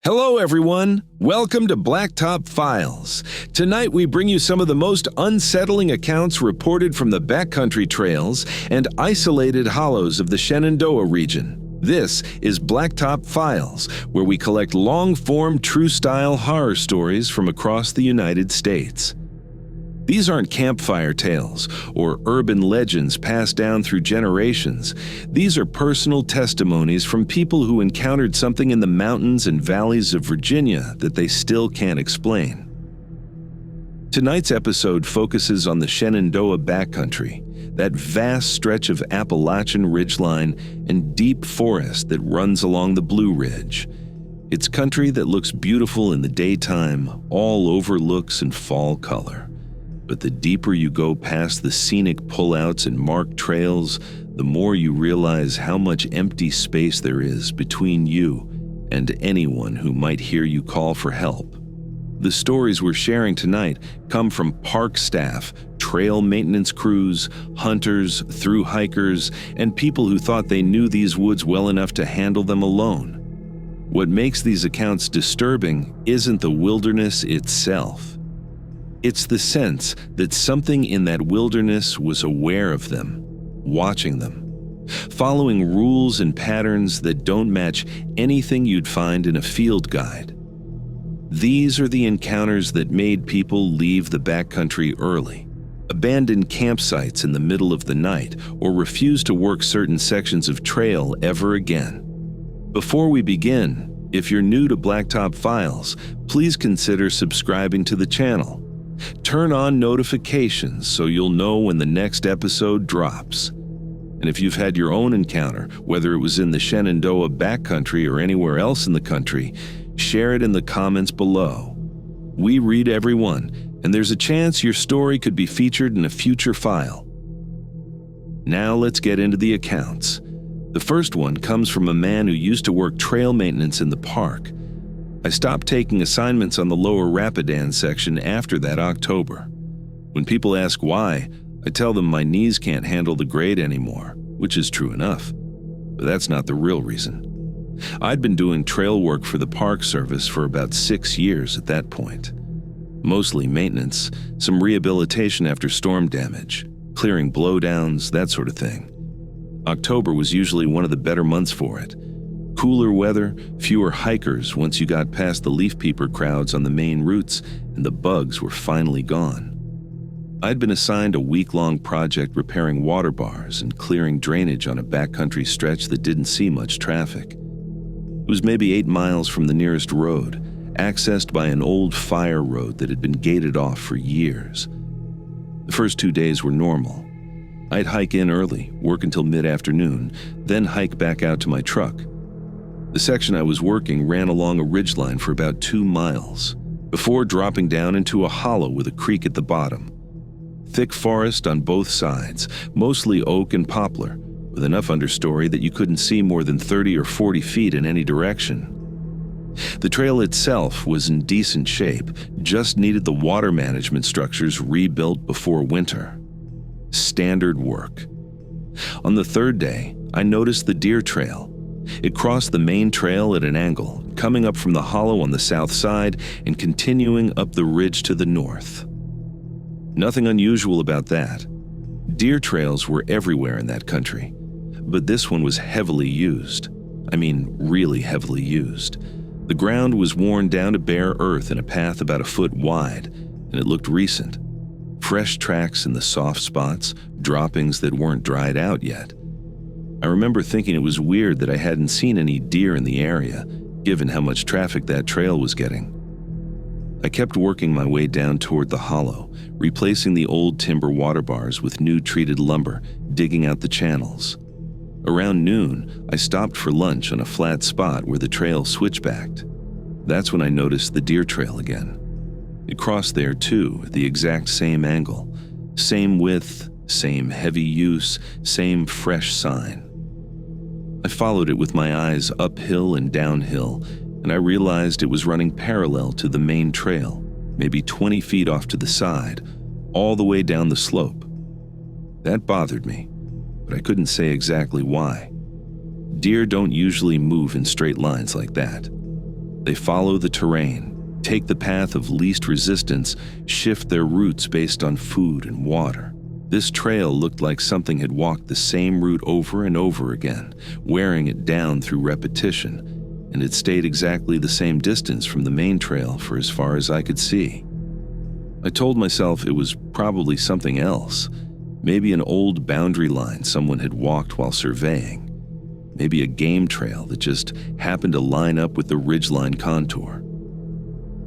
Hello, everyone. Welcome to Blacktop Files. Tonight, we bring you some of the most unsettling accounts reported from the backcountry trails and isolated hollows of the Shenandoah region. This is Blacktop Files, where we collect long-form, true-style horror stories from across the United States. These aren't campfire tales or urban legends passed down through generations. These are personal testimonies from people who encountered something in the mountains and valleys of Virginia that they still can't explain. Tonight's episode focuses on the Shenandoah Backcountry, that vast stretch of Appalachian ridgeline and deep forest that runs along the Blue Ridge. It's country that looks beautiful in the daytime, all overlooks in fall color. But the deeper you go past the scenic pullouts and marked trails, the more you realize how much empty space there is between you and anyone who might hear you call for help. The stories we're sharing tonight come from park staff, trail maintenance crews, hunters, thru-hikers, and people who thought they knew these woods well enough to handle them alone. What makes these accounts disturbing isn't the wilderness itself. It's the sense that something in that wilderness was aware of them, watching them, following rules and patterns that don't match anything you'd find in a field guide. These are the encounters that made people leave the backcountry early, abandon campsites in the middle of the night, or refuse to work certain sections of trail ever again. Before we begin, if you're new to Blacktop Files, please consider subscribing to the channel. Turn on notifications so you'll know when the next episode drops. And if you've had your own encounter, whether it was in the Shenandoah Backcountry or anywhere else in the country, share it in the comments below. We read everyone, and there's a chance your story could be featured in a future file. Now let's get into the accounts. The first one comes from a man who used to work trail maintenance in the park. I stopped taking assignments on the lower Rapidan section after that October. When people ask why, I tell them my knees can't handle the grade anymore, which is true enough. But that's not the real reason. I'd been doing trail work for the Park Service for about 6 years at that point. Mostly maintenance, some rehabilitation after storm damage, clearing blowdowns, that sort of thing. October was usually one of the better months for it. Cooler weather, fewer hikers once you got past the leaf peeper crowds on the main routes, and the bugs were finally gone. I'd been assigned a week-long project repairing water bars and clearing drainage on a backcountry stretch that didn't see much traffic. It was maybe 8 miles from the nearest road, accessed by an old fire road that had been gated off for years. The first 2 days were normal. I'd hike in early, work until mid-afternoon, then hike back out to my truck. The section I was working ran along a ridgeline for about 2 miles, before dropping down into a hollow with a creek at the bottom. Thick forest on both sides, mostly oak and poplar, with enough understory that you couldn't see more than 30 or 40 feet in any direction. The trail itself was in decent shape, just needed the water management structures rebuilt before winter. Standard work. On the third day, I noticed the deer trail. It crossed the main trail at an angle, coming up from the hollow on the south side and continuing up the ridge to the north. Nothing unusual about that. Deer trails were everywhere in that country, but this one was heavily used. I mean, really heavily used. The ground was worn down to bare earth in a path about a foot wide, and it looked recent. Fresh tracks in the soft spots, droppings that weren't dried out yet. I remember thinking it was weird that I hadn't seen any deer in the area, given how much traffic that trail was getting. I kept working my way down toward the hollow, replacing the old timber water bars with new treated lumber, digging out the channels. Around noon, I stopped for lunch on a flat spot where the trail switchbacked. That's when I noticed the deer trail again. It crossed there too, at the exact same angle. Same width, same heavy use, same fresh sign. I followed it with my eyes uphill and downhill, and I realized it was running parallel to the main trail, maybe 20 feet off to the side, all the way down the slope. That bothered me, but I couldn't say exactly why. Deer don't usually move in straight lines like that. They follow the terrain, take the path of least resistance, shift their routes based on food and water. This trail looked like something had walked the same route over and over again, wearing it down through repetition, and it stayed exactly the same distance from the main trail for as far as I could see. I told myself it was probably something else, maybe an old boundary line someone had walked while surveying, maybe a game trail that just happened to line up with the ridgeline contour.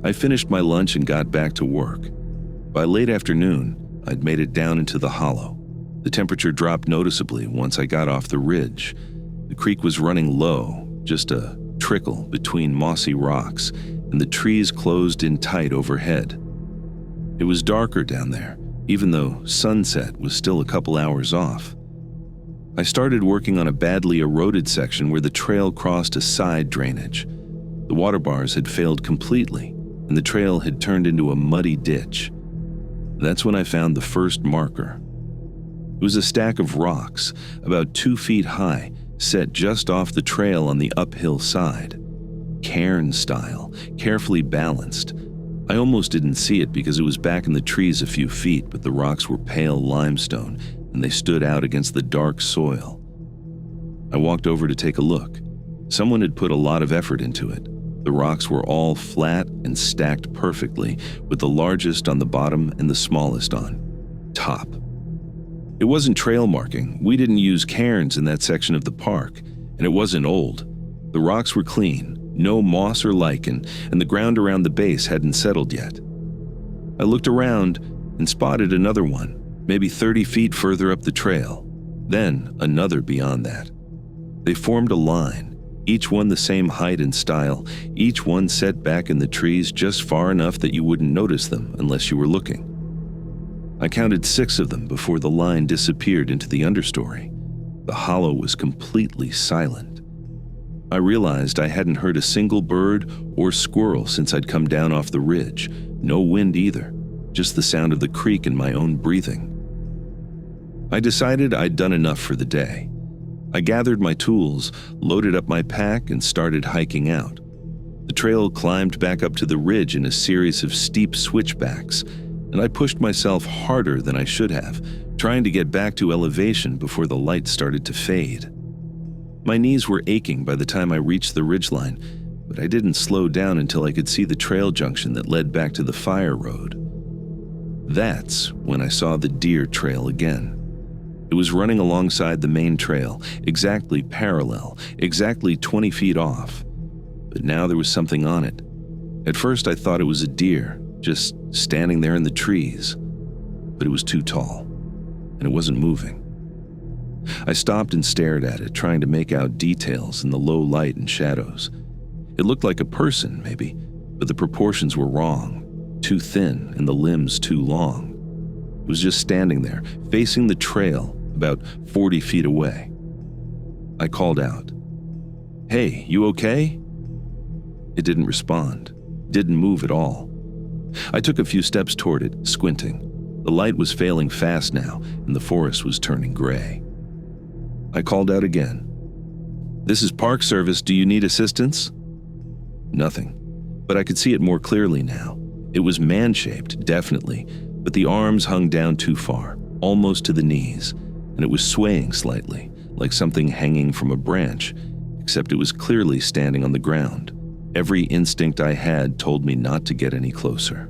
I finished my lunch and got back to work. By late afternoon, I'd made it down into the hollow. The temperature dropped noticeably once I got off the ridge. The creek was running low, just a trickle between mossy rocks, and the trees closed in tight overhead. It was darker down there, even though sunset was still a couple hours off. I started working on a badly eroded section where the trail crossed a side drainage. The water bars had failed completely, and the trail had turned into a muddy ditch. That's when I found the first marker. It was a stack of rocks, about 2 feet high, set just off the trail on the uphill side. Cairn style, carefully balanced. I almost didn't see it because it was back in the trees a few feet, but the rocks were pale limestone, and they stood out against the dark soil. I walked over to take a look. Someone had put a lot of effort into it. The rocks were all flat and stacked perfectly, with the largest on the bottom and the smallest on top. It wasn't trail marking. We didn't use cairns in that section of the park, and it wasn't old. The rocks were clean, no moss or lichen, and the ground around the base hadn't settled yet. I looked around and spotted another one, maybe 30 feet further up the trail, then another beyond that. They formed a line, each one the same height and style, each one set back in the trees just far enough that you wouldn't notice them unless you were looking. I counted 6 of them before the line disappeared into the understory. The hollow was completely silent. I realized I hadn't heard a single bird or squirrel since I'd come down off the ridge. No wind either, just the sound of the creek and my own breathing. I decided I'd done enough for the day. I gathered my tools, loaded up my pack, and started hiking out. The trail climbed back up to the ridge in a series of steep switchbacks, and I pushed myself harder than I should have, trying to get back to elevation before the light started to fade. My knees were aching by the time I reached the ridgeline, but I didn't slow down until I could see the trail junction that led back to the fire road. That's when I saw the deer trail again. It was running alongside the main trail, exactly parallel, exactly 20 feet off. But now there was something on it. At first I thought it was a deer, just standing there in the trees. But it was too tall, and it wasn't moving. I stopped and stared at it, trying to make out details in the low light and shadows. It looked like a person, maybe, but the proportions were wrong, too thin and the limbs too long. It was just standing there, facing the trail, about 40 feet away. I called out, "Hey, you okay?" It didn't respond, didn't move at all. I took a few steps toward it, squinting. The light was failing fast now, and the forest was turning gray. I called out again. "This is Park Service. Do you need assistance?" Nothing, but I could see it more clearly now. It was man-shaped, definitely, but the arms hung down too far, almost to the knees, and it was swaying slightly, like something hanging from a branch, except it was clearly standing on the ground. Every instinct I had told me not to get any closer.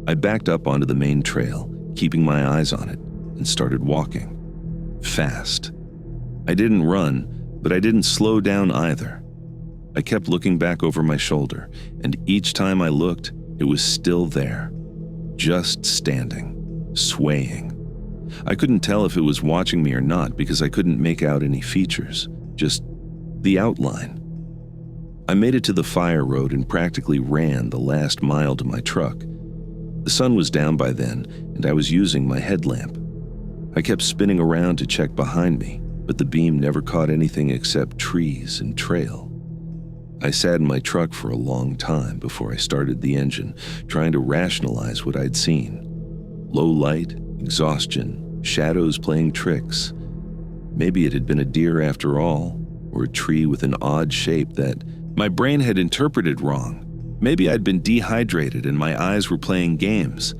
I backed up onto the main trail, keeping my eyes on it, and started walking. Fast. I didn't run, but I didn't slow down either. I kept looking back over my shoulder, and each time I looked, it was still there. Just standing, swaying. I couldn't tell if it was watching me or not because I couldn't make out any features, just the outline. I made it to the fire road and practically ran the last mile to my truck. The sun was down by then, and I was using my headlamp. I kept spinning around to check behind me, but the beam never caught anything except trees and trail. I sat in my truck for a long time before I started the engine, trying to rationalize what I'd seen. Low light, exhaustion, shadows playing tricks. Maybe it had been a deer after all, or a tree with an odd shape that My brain had interpreted wrong. Maybe I'd been dehydrated and my eyes were playing games.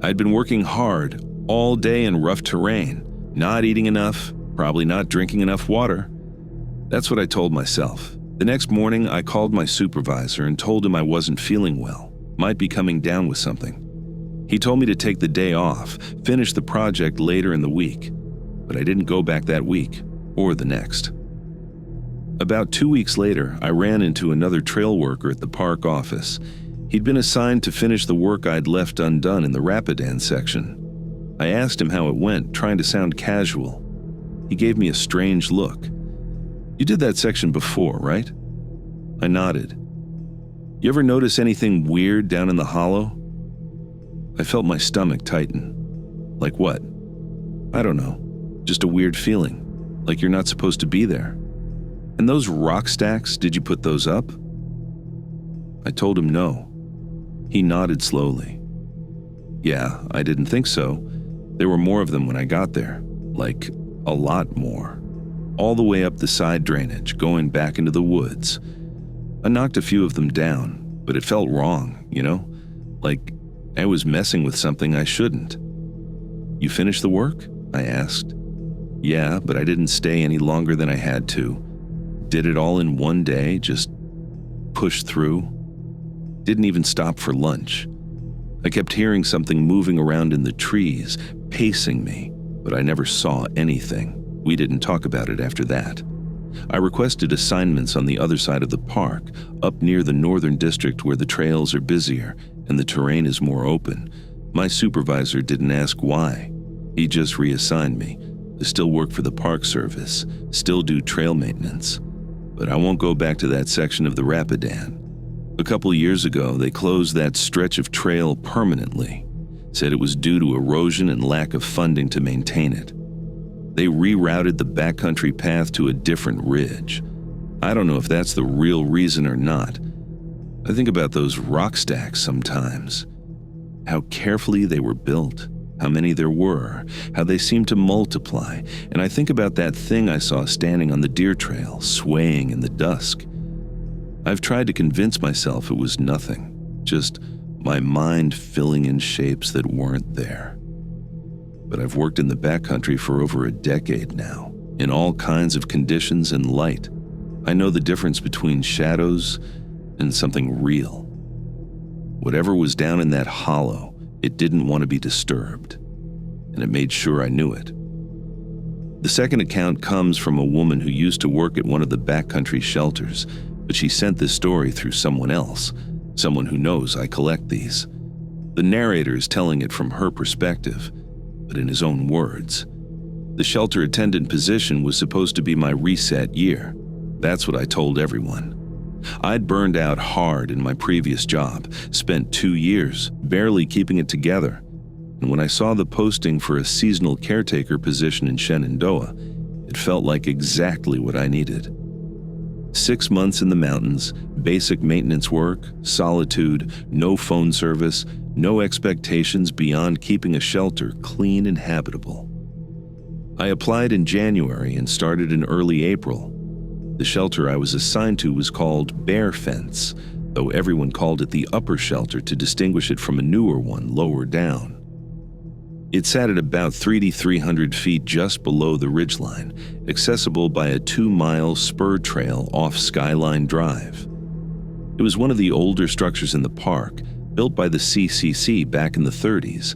I'd been working hard all day in rough terrain, not eating enough, probably not drinking enough water. That's what I told myself. The next morning, I called my supervisor and told him I wasn't feeling well, might be coming down with something. He told me to take the day off, finish the project later in the week, but I didn't go back that week or the next. About 2 weeks later, I ran into another trail worker at the park office. He'd been assigned to finish the work I'd left undone in the Rapidan section. I asked him how it went, trying to sound casual. He gave me a strange look. "You did that section before, right?" I nodded. "You ever notice anything weird down in the hollow?" I felt my stomach tighten. "Like what?" "I don't know. Just a weird feeling, like you're not supposed to be there." "And those rock stacks, did you put those up?" I told him no. He nodded slowly. "Yeah, I didn't think so. There were more of them when I got there. Like, a lot more. All the way up the side drainage, going back into the woods. I knocked a few of them down, but it felt wrong, you know? Like I was messing with something I shouldn't." "You finished the work?" I asked. "Yeah, but I didn't stay any longer than I had to. Did it all in one day, just pushed through. Didn't even stop for lunch. I kept hearing something moving around in the trees, pacing me, but I never saw anything. We didn't talk about it after that. I requested assignments on the other side of the park, up near the northern district where the trails are busier and the terrain is more open. My supervisor didn't ask why. He just reassigned me. I still work for the Park Service, still do trail maintenance. But I won't go back to that section of the Rapidan. A couple years ago, they closed that stretch of trail permanently. Said it was due to erosion and lack of funding to maintain it. They rerouted the backcountry path to a different ridge. I don't know if that's the real reason or not. I think about those rock stacks sometimes. How carefully they were built, how many there were, how they seemed to multiply, and I think about that thing I saw standing on the deer trail, swaying in the dusk. I've tried to convince myself it was nothing, just my mind filling in shapes that weren't there. But I've worked in the backcountry for over a decade now, in all kinds of conditions and light. I know the difference between shadows and something real. Whatever was down in that hollow, it didn't want to be disturbed, and it made sure I knew it. The second account comes from a woman who used to work at one of the backcountry shelters, but she sent this story through someone else, someone who knows I collect these. The narrator is telling it from her perspective, but in his own words. The shelter attendant position was supposed to be my reset year. That's what I told everyone. I'd burned out hard in my previous job, spent 2 years barely keeping it together, and when I saw the posting for a seasonal caretaker position in Shenandoah, it felt like exactly what I needed. 6 months in the mountains, basic maintenance work, solitude, no phone service, no expectations beyond keeping a shelter clean and habitable. I applied in January and started in early April. The shelter I was assigned to was called Bear Fence, though everyone called it the upper shelter to distinguish it from a newer one lower down. It sat at about 3,300 feet just below the ridgeline, accessible by a 2-mile spur trail off Skyline Drive. It was one of the older structures in the park, built by the CCC back in the 30s,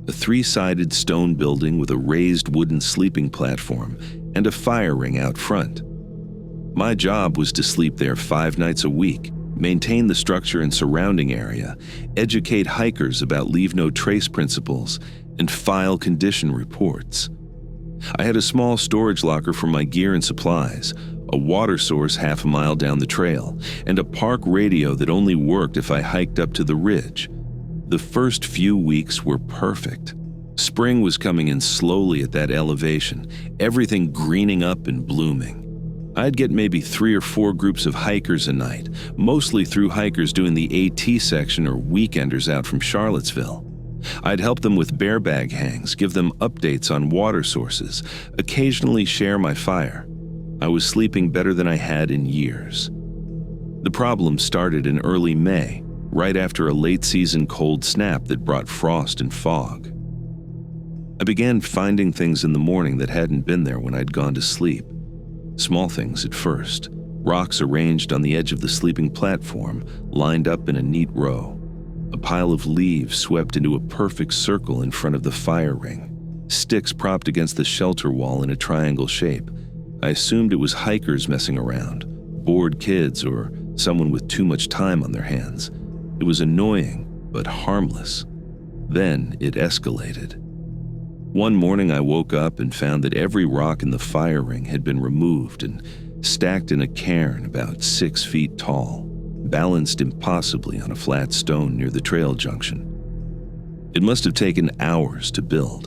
a 3-sided stone building with a raised wooden sleeping platform and a fire ring out front. My job was to sleep there 5 nights a week, maintain the structure and surrounding area, educate hikers about leave no trace principles, and file condition reports. I had a small storage locker for my gear and supplies, a water source half a mile down the trail, and a park radio that only worked if I hiked up to the ridge. The first few weeks were perfect. Spring was coming in slowly at that elevation, everything greening up and blooming. I'd get maybe 3 or 4 groups of hikers a night, mostly thru-hikers doing the AT section or weekenders out from Charlottesville. I'd help them with bear bag hangs, give them updates on water sources, occasionally share my fire. I was sleeping better than I had in years. The problem started in early May, right after a late-season cold snap that brought frost and fog. I began finding things in the morning that hadn't been there when I'd gone to sleep. Small things at first. Rocks arranged on the edge of the sleeping platform, lined up in a neat row. A pile of leaves swept into a perfect circle in front of the fire ring. Sticks propped against the shelter wall in a triangle shape. I assumed it was hikers messing around, bored kids, or someone with too much time on their hands. It was annoying, but harmless. Then it escalated. One morning I woke up and found that every rock in the fire ring had been removed and stacked in a cairn about 6 feet tall, balanced impossibly on a flat stone near the trail junction. It must have taken hours to build,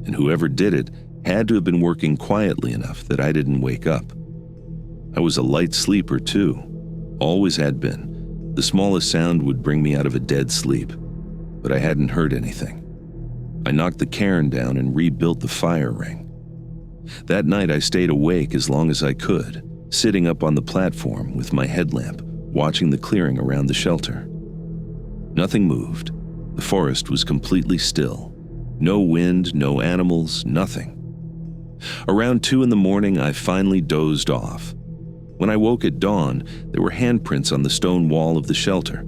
and whoever did it had to have been working quietly enough that I didn't wake up. I was a light sleeper too, always had been. The smallest sound would bring me out of a dead sleep, but I hadn't heard anything. I knocked the cairn down and rebuilt the fire ring. That night I stayed awake as long as I could, sitting up on the platform with my headlamp, watching the clearing around the shelter. Nothing moved. The forest was completely still. No wind, no animals, nothing. Around 2 a.m, I finally dozed off. When I woke at dawn, there were handprints on the stone wall of the shelter,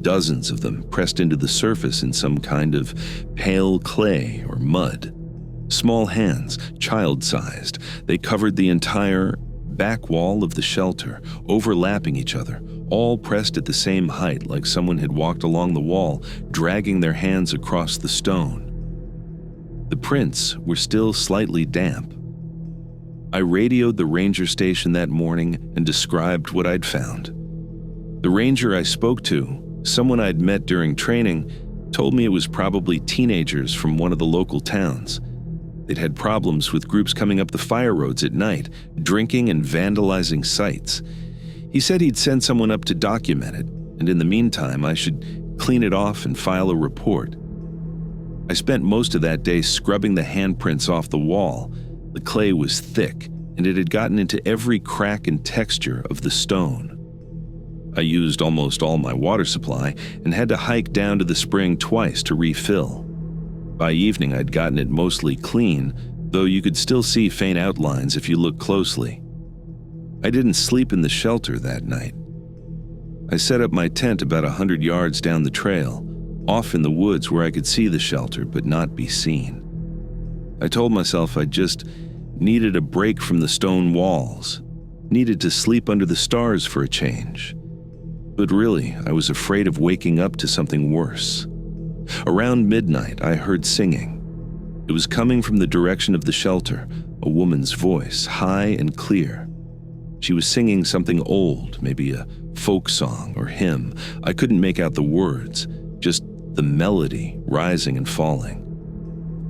dozens of them pressed into the surface in some kind of pale clay or mud. Small hands, child-sized, they covered the entire back wall of the shelter, overlapping each other, all pressed at the same height like someone had walked along the wall, dragging their hands across the stone. The prints were still slightly damp. I radioed the ranger station that morning and described what I'd found. The ranger I spoke to, someone I'd met during training, told me it was probably teenagers from one of the local towns. They'd had problems with groups coming up the fire roads at night, drinking and vandalizing sites. He said he'd send someone up to document it, and in the meantime, I should clean it off and file a report. I spent most of that day scrubbing the handprints off the wall. The clay was thick, and it had gotten into every crack and texture of the stone. I used almost all my water supply and had to hike down to the spring twice to refill. By evening, I'd gotten it mostly clean, though you could still see faint outlines if you looked closely. I didn't sleep in the shelter that night. I set up my tent about 100 yards down the trail, off in the woods where I could see the shelter but not be seen. I told myself I just needed a break from the stone walls, needed to sleep under the stars for a change. But really, I was afraid of waking up to something worse. Around midnight, I heard singing. It was coming from the direction of the shelter, a woman's voice, high and clear. She was singing something old, maybe a folk song or hymn. I couldn't make out the words, just the melody rising and falling.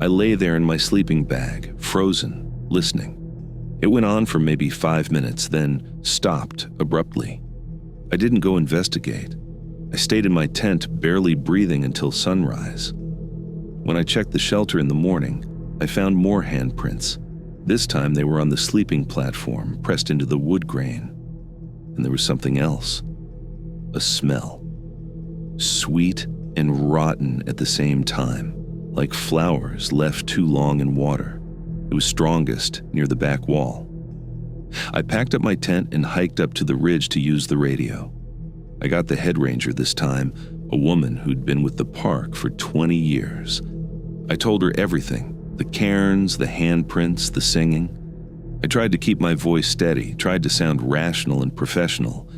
I lay there in my sleeping bag, frozen, listening. It went on for maybe 5 minutes, then stopped abruptly. I didn't go investigate. I stayed in my tent, barely breathing until sunrise. When I checked the shelter in the morning, I found more handprints. This time they were on the sleeping platform, pressed into the wood grain. And there was something else. A smell. Sweet and rotten at the same time, like flowers left too long in water. It was strongest near the back wall. I packed up my tent and hiked up to the ridge to use the radio. I got the head ranger this time, a woman who'd been with the park for 20 years. I told her everything, the cairns, the handprints, the singing. I tried to keep my voice steady, tried to sound rational and professional,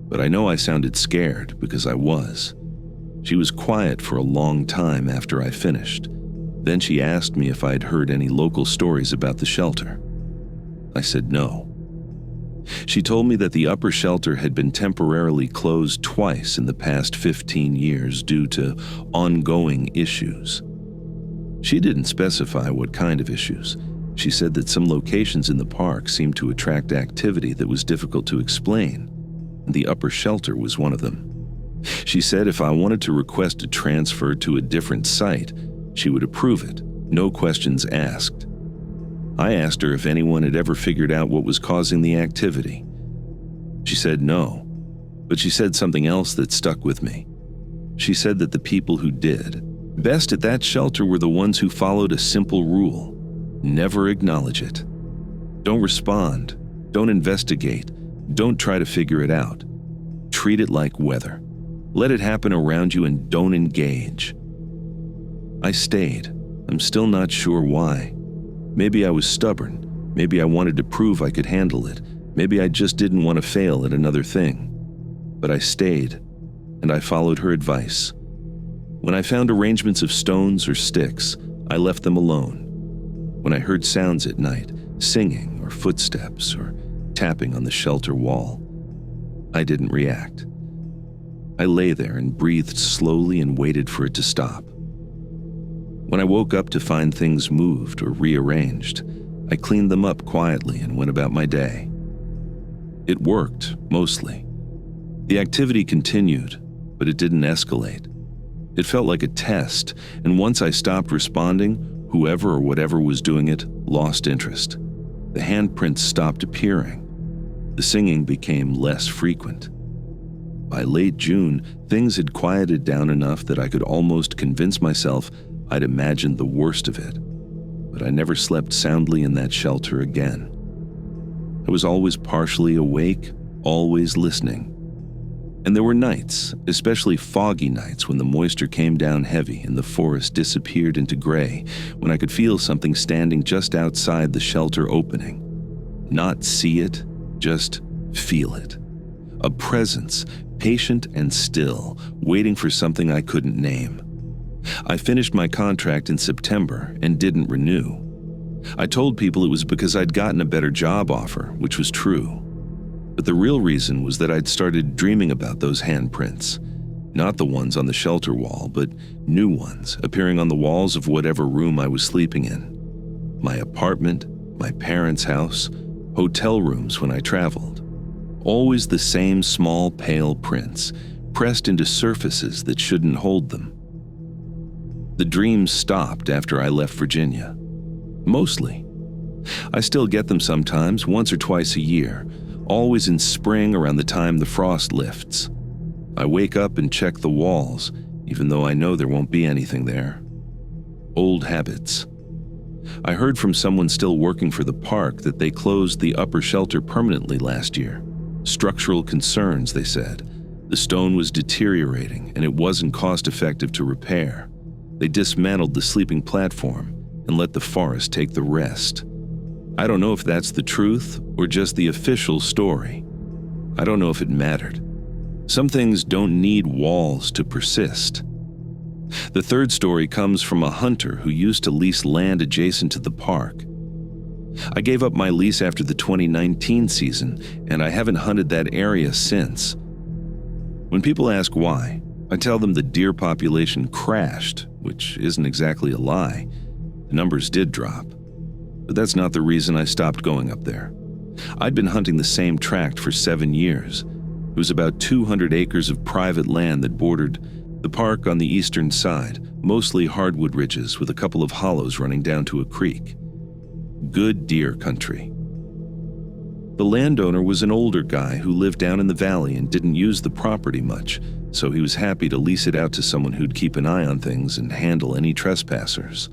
but I know I sounded scared because I was. She was quiet for a long time after I finished. Then she asked me if I'd heard any local stories about the shelter. I said no. She told me that the upper shelter had been temporarily closed twice in the past 15 years due to ongoing issues. She didn't specify what kind of issues. She said that some locations in the park seemed to attract activity that was difficult to explain, and the upper shelter was one of them. She said if I wanted to request a transfer to a different site, she would approve it, no questions asked. I asked her if anyone had ever figured out what was causing the activity. She said no. But she said something else that stuck with me. She said that the people who did best at that shelter were the ones who followed a simple rule: never acknowledge it. Don't respond, don't investigate, don't try to figure it out. Treat it like weather. Let it happen around you and don't engage. I stayed. I'm still not sure why. Maybe I was stubborn. Maybe I wanted to prove I could handle it. Maybe I just didn't want to fail at another thing. But I stayed, and I followed her advice. When I found arrangements of stones or sticks, I left them alone. When I heard sounds at night, singing or footsteps or tapping on the shelter wall, I didn't react. I lay there and breathed slowly and waited for it to stop. When I woke up to find things moved or rearranged, I cleaned them up quietly and went about my day. It worked, mostly. The activity continued, but it didn't escalate. It felt like a test, and once I stopped responding, whoever or whatever was doing it lost interest. The handprints stopped appearing. The singing became less frequent. By late June, things had quieted down enough that I could almost convince myself I'd imagined the worst of it. But I never slept soundly in that shelter again. I was always partially awake, always listening. And there were nights, especially foggy nights when the moisture came down heavy and the forest disappeared into gray, when I could feel something standing just outside the shelter opening. Not see it, just feel it. A presence, patient and still, waiting for something I couldn't name. I finished my contract in September and didn't renew. I told people it was because I'd gotten a better job offer, which was true. But the real reason was that I'd started dreaming about those handprints. Not the ones on the shelter wall, but new ones appearing on the walls of whatever room I was sleeping in. My apartment, my parents' house, hotel rooms when I traveled. Always the same small, pale prints, pressed into surfaces that shouldn't hold them. The dreams stopped after I left Virginia. Mostly. I still get them sometimes, once or twice a year, always in spring around the time the frost lifts. I wake up and check the walls, even though I know there won't be anything there. Old habits. I heard from someone still working for the park that they closed the upper shelter permanently last year. Structural concerns, they said. The stone was deteriorating and it wasn't cost-effective to repair. They dismantled the sleeping platform and let the forest take the rest. I don't know if that's the truth or just the official story. I don't know if it mattered. Some things don't need walls to persist. The third story comes from a hunter who used to lease land adjacent to the park. I gave up my lease after the 2019 season, and I haven't hunted that area since. When people ask why, I tell them the deer population crashed, which isn't exactly a lie. The numbers did drop. But that's not the reason I stopped going up there. I'd been hunting the same tract for 7 years. It was about 200 acres of private land that bordered the park on the eastern side, mostly hardwood ridges with a couple of hollows running down to a creek. Good deer country. The landowner was an older guy who lived down in the valley and didn't use the property much, so he was happy to lease it out to someone who'd keep an eye on things and handle any trespassers.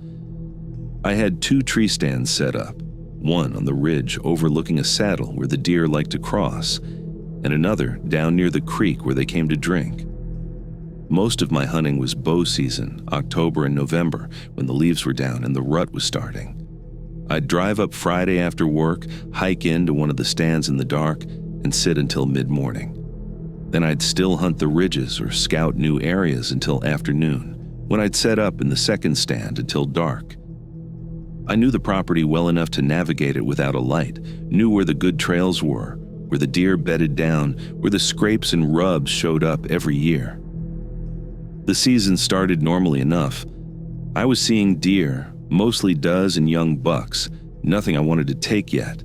I had 2 tree stands set up, one on the ridge overlooking a saddle where the deer liked to cross, and another down near the creek where they came to drink. Most of my hunting was bow season, October and November, when the leaves were down and the rut was starting. I'd drive up Friday after work, hike into one of the stands in the dark, and sit until mid-morning. Then I'd still hunt the ridges or scout new areas until afternoon, when I'd set up in the second stand until dark. I knew the property well enough to navigate it without a light, knew where the good trails were, where the deer bedded down, where the scrapes and rubs showed up every year. The season started normally enough. I was seeing deer, mostly does and young bucks, nothing I wanted to take yet.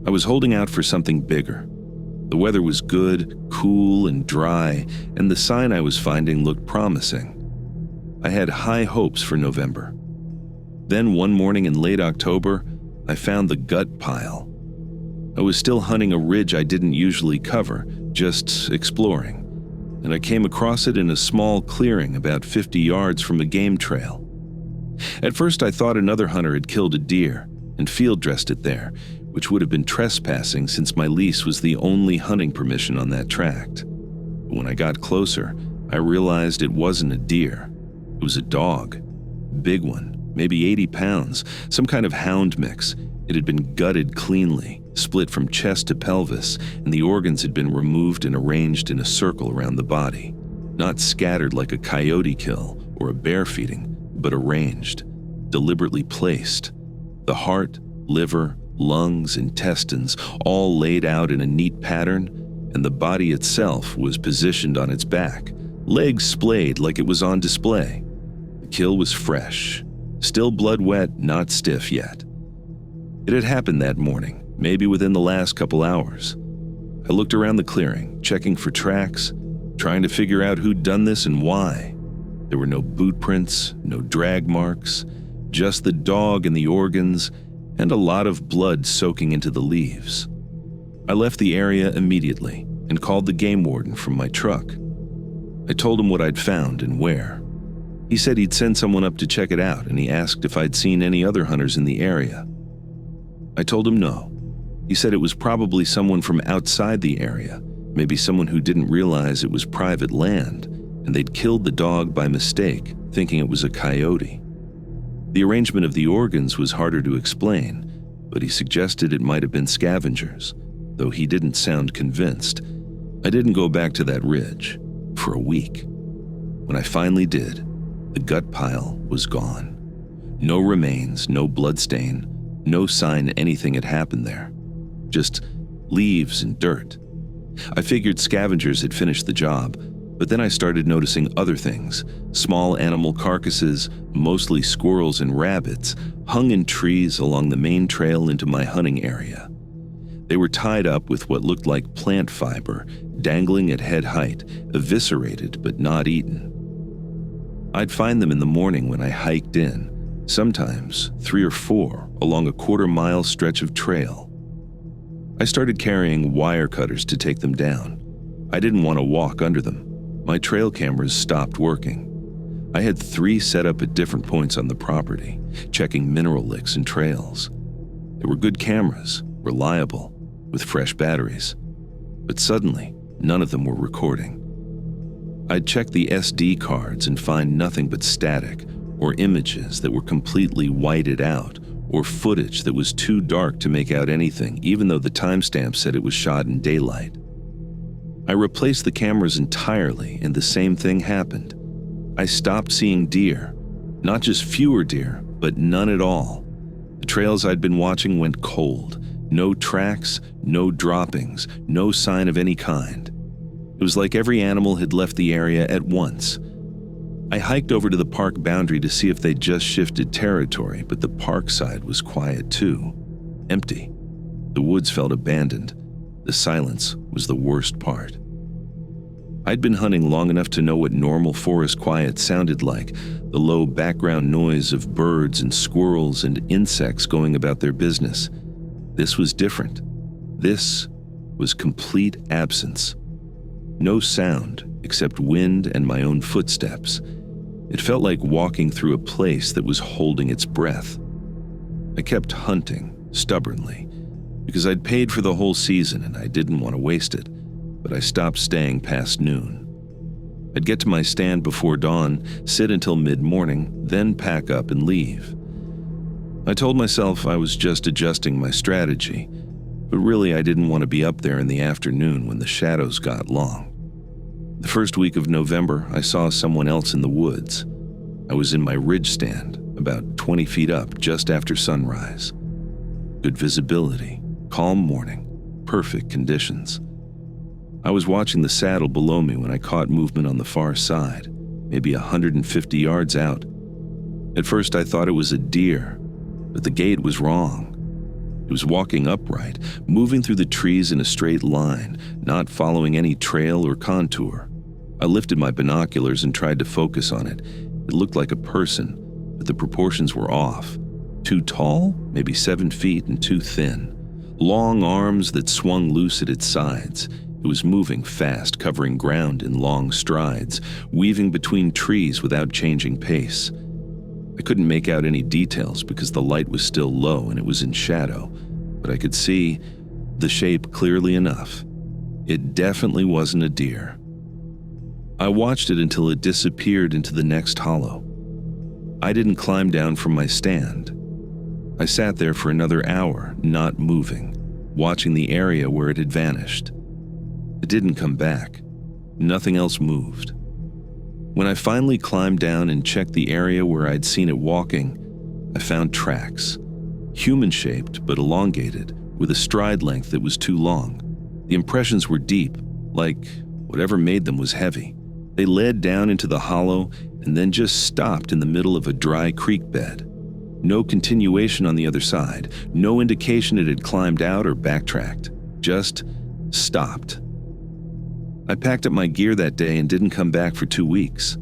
I was holding out for something bigger. The weather was good, cool and dry, and the sign I was finding looked promising. I had high hopes for November. Then one morning in late October, I found the gut pile. I was still hunting a ridge I didn't usually cover, just exploring, and I came across it in a small clearing about 50 yards from a game trail. At first I thought another hunter had killed a deer and field dressed it there, which would have been trespassing since my lease was the only hunting permission on that tract. But when I got closer, I realized it wasn't a deer. It was a dog. Big one, maybe 80 pounds, some kind of hound mix. It had been gutted cleanly, split from chest to pelvis, and the organs had been removed and arranged in a circle around the body. Not scattered like a coyote kill or a bear feeding, but arranged, deliberately placed. The heart, liver, lungs, intestines, all laid out in a neat pattern, and the body itself was positioned on its back, legs splayed like it was on display. The kill was fresh, still blood wet, not stiff yet. It had happened that morning, maybe within the last couple hours. I looked around the clearing, checking for tracks, trying to figure out who'd done this and why. There were no boot prints, no drag marks, just the dog and the organs, and a lot of blood soaking into the leaves. I left the area immediately and called the game warden from my truck. I told him what I'd found and where. He said he'd send someone up to check it out, and he asked if I'd seen any other hunters in the area. I told him no. He said it was probably someone from outside the area, maybe someone who didn't realize it was private land, and they'd killed the dog by mistake, thinking it was a coyote. The arrangement of the organs was harder to explain, but he suggested it might have been scavengers, though he didn't sound convinced. I didn't go back to that ridge for a week. When I finally did, the gut pile was gone. No remains, no bloodstain, no sign anything had happened there. Just leaves and dirt. I figured scavengers had finished the job, but then I started noticing other things. Small animal carcasses, mostly squirrels and rabbits, hung in trees along the main trail into my hunting area. They were tied up with what looked like plant fiber, dangling at head height, eviscerated but not eaten. I'd find them in the morning when I hiked in, sometimes 3 or 4 along a quarter-mile stretch of trail. I started carrying wire cutters to take them down. I didn't want to walk under them. My trail cameras stopped working. I had 3 set up at different points on the property, checking mineral licks and trails. They were good cameras, reliable, with fresh batteries. But suddenly, none of them were recording. I'd check the SD cards and find nothing but static, or images that were completely whited out, or footage that was too dark to make out anything, even though the timestamp said it was shot in daylight. I replaced the cameras entirely, and the same thing happened. I stopped seeing deer. Not just fewer deer, but none at all. The trails I'd been watching went cold. No tracks, no droppings, no sign of any kind. It was like every animal had left the area at once. I hiked over to the park boundary to see if they'd just shifted territory, but the park side was quiet too. Empty. The woods felt abandoned. The silence was the worst part. I'd been hunting long enough to know what normal forest quiet sounded like, the low background noise of birds and squirrels and insects going about their business. This was different. This was complete absence. No sound except wind and my own footsteps. It felt like walking through a place that was holding its breath. I kept hunting, stubbornly, because I'd paid for the whole season and I didn't want to waste it, but I stopped staying past noon. I'd get to my stand before dawn, sit until mid-morning, then pack up and leave. I told myself I was just adjusting my strategy, but really I didn't want to be up there in the afternoon when the shadows got long. The first week of November, I saw someone else in the woods. I was in my ridge stand, about 20 feet up just after sunrise. Good visibility, calm morning, perfect conditions. I was watching the saddle below me when I caught movement on the far side, maybe 150 yards out. At first I thought it was a deer, but the gait was wrong. It was walking upright, moving through the trees in a straight line, not following any trail or contour. I lifted my binoculars and tried to focus on it. It looked like a person, but the proportions were off. Too tall, maybe 7 feet, and too thin. Long arms that swung loose at its sides. It was moving fast, covering ground in long strides, weaving between trees without changing pace. I couldn't make out any details because the light was still low and it was in shadow, but I could see the shape clearly enough. It definitely wasn't a deer. I watched it until it disappeared into the next hollow. I didn't climb down from my stand. I sat there for another hour, not moving, watching the area where it had vanished. It didn't come back. Nothing else moved. When I finally climbed down and checked the area where I'd seen it walking, I found tracks, human-shaped but elongated, with a stride length that was too long. The impressions were deep, like whatever made them was heavy. They led down into the hollow and then just stopped in the middle of a dry creek bed. No continuation on the other side, no indication it had climbed out or backtracked, just stopped. I packed up my gear that day and didn't come back for 2 weeks.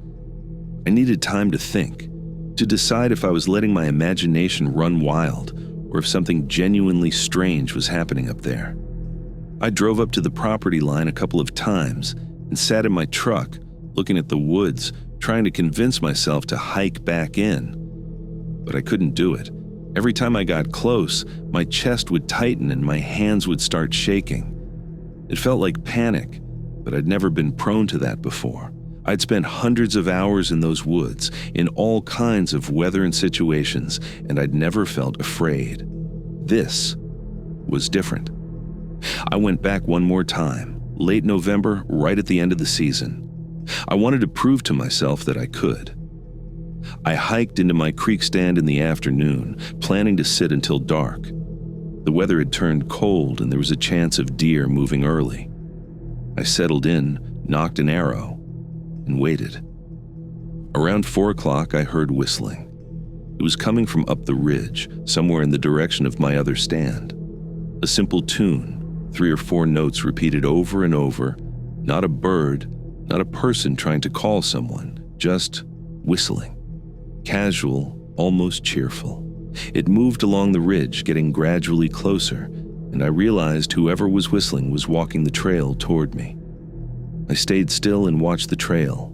I needed time to think, to decide if I was letting my imagination run wild or if something genuinely strange was happening up there. I drove up to the property line a couple of times and sat in my truck, looking at the woods, trying to convince myself to hike back in. But I couldn't do it. Every time I got close, my chest would tighten and my hands would start shaking. It felt like panic, but I'd never been prone to that before. I'd spent hundreds of hours in those woods, in all kinds of weather and situations, and I'd never felt afraid. This was different. I went back one more time, late November, right at the end of the season. I wanted to prove to myself that I could. I hiked into my creek stand in the afternoon, planning to sit until dark. The weather had turned cold and there was a chance of deer moving early. I settled in, nocked an arrow, and waited. Around 4 o'clock, I heard whistling. It was coming from up the ridge, somewhere in the direction of my other stand. A simple tune, 3 or 4 notes repeated over and over, not a bird, not a person trying to call someone, just whistling. Casual, almost cheerful. It moved along the ridge, getting gradually closer, and I realized whoever was whistling was walking the trail toward me. I stayed still and watched the trail.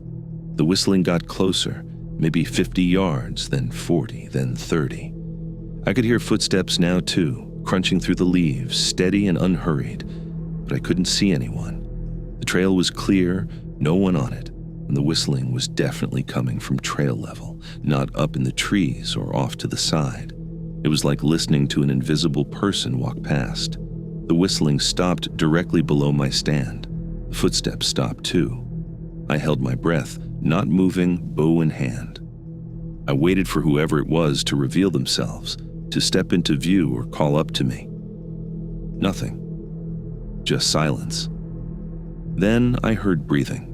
The whistling got closer, maybe 50 yards, then 40, then 30. I could hear footsteps now too, crunching through the leaves, steady and unhurried, but I couldn't see anyone. The trail was clear, no one on it, and the whistling was definitely coming from trail level, not up in the trees or off to the side. It was like listening to an invisible person walk past. The whistling stopped directly below my stand. The footsteps stopped too. I held my breath, not moving, bow in hand. I waited for whoever it was to reveal themselves, to step into view or call up to me. Nothing. Just silence. Then I heard breathing.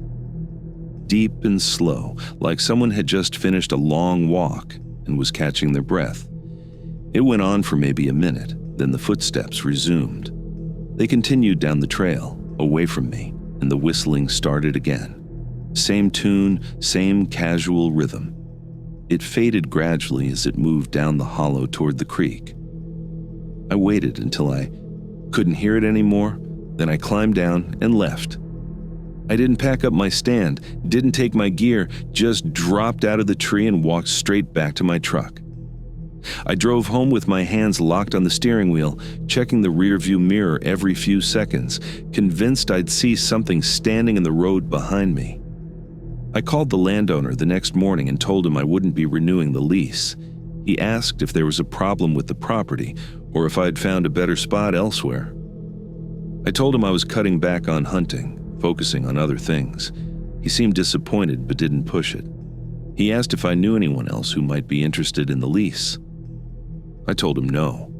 Deep and slow, like someone had just finished a long walk and was catching their breath. It went on for maybe a minute, then the footsteps resumed. They continued down the trail, away from me, and the whistling started again. Same tune, same casual rhythm. It faded gradually as it moved down the hollow toward the creek. I waited until I couldn't hear it anymore, then I climbed down and left. I didn't pack up my stand, didn't take my gear, just dropped out of the tree and walked straight back to my truck. I drove home with my hands locked on the steering wheel, checking the rearview mirror every few seconds, convinced I'd see something standing in the road behind me. I called the landowner the next morning and told him I wouldn't be renewing the lease. He asked if there was a problem with the property or if I'd found a better spot elsewhere. I told him I was cutting back on hunting, focusing on other things. He seemed disappointed but didn't push it. He asked if I knew anyone else who might be interested in the lease. I told him no.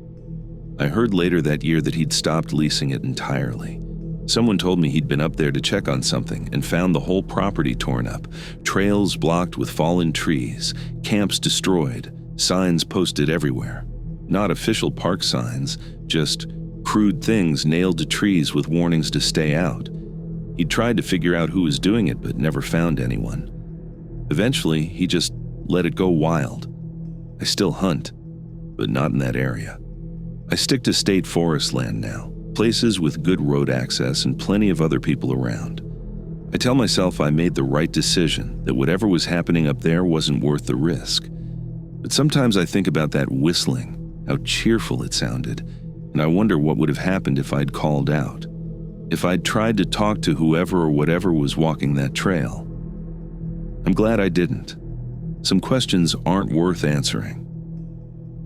I heard later that year that he'd stopped leasing it entirely. Someone told me he'd been up there to check on something and found the whole property torn up, trails blocked with fallen trees, camps destroyed, signs posted everywhere. Not official park signs, just crude things nailed to trees with warnings to stay out. He'd tried to figure out who was doing it but never found anyone. Eventually, he just let it go wild. I still hunt, but not in that area. I stick to state forest land now, places with good road access and plenty of other people around. I tell myself I made the right decision, that whatever was happening up there wasn't worth the risk. But sometimes I think about that whistling, how cheerful it sounded, and I wonder what would have happened if I'd called out, if I'd tried to talk to whoever or whatever was walking that trail. I'm glad I didn't. Some questions aren't worth answering.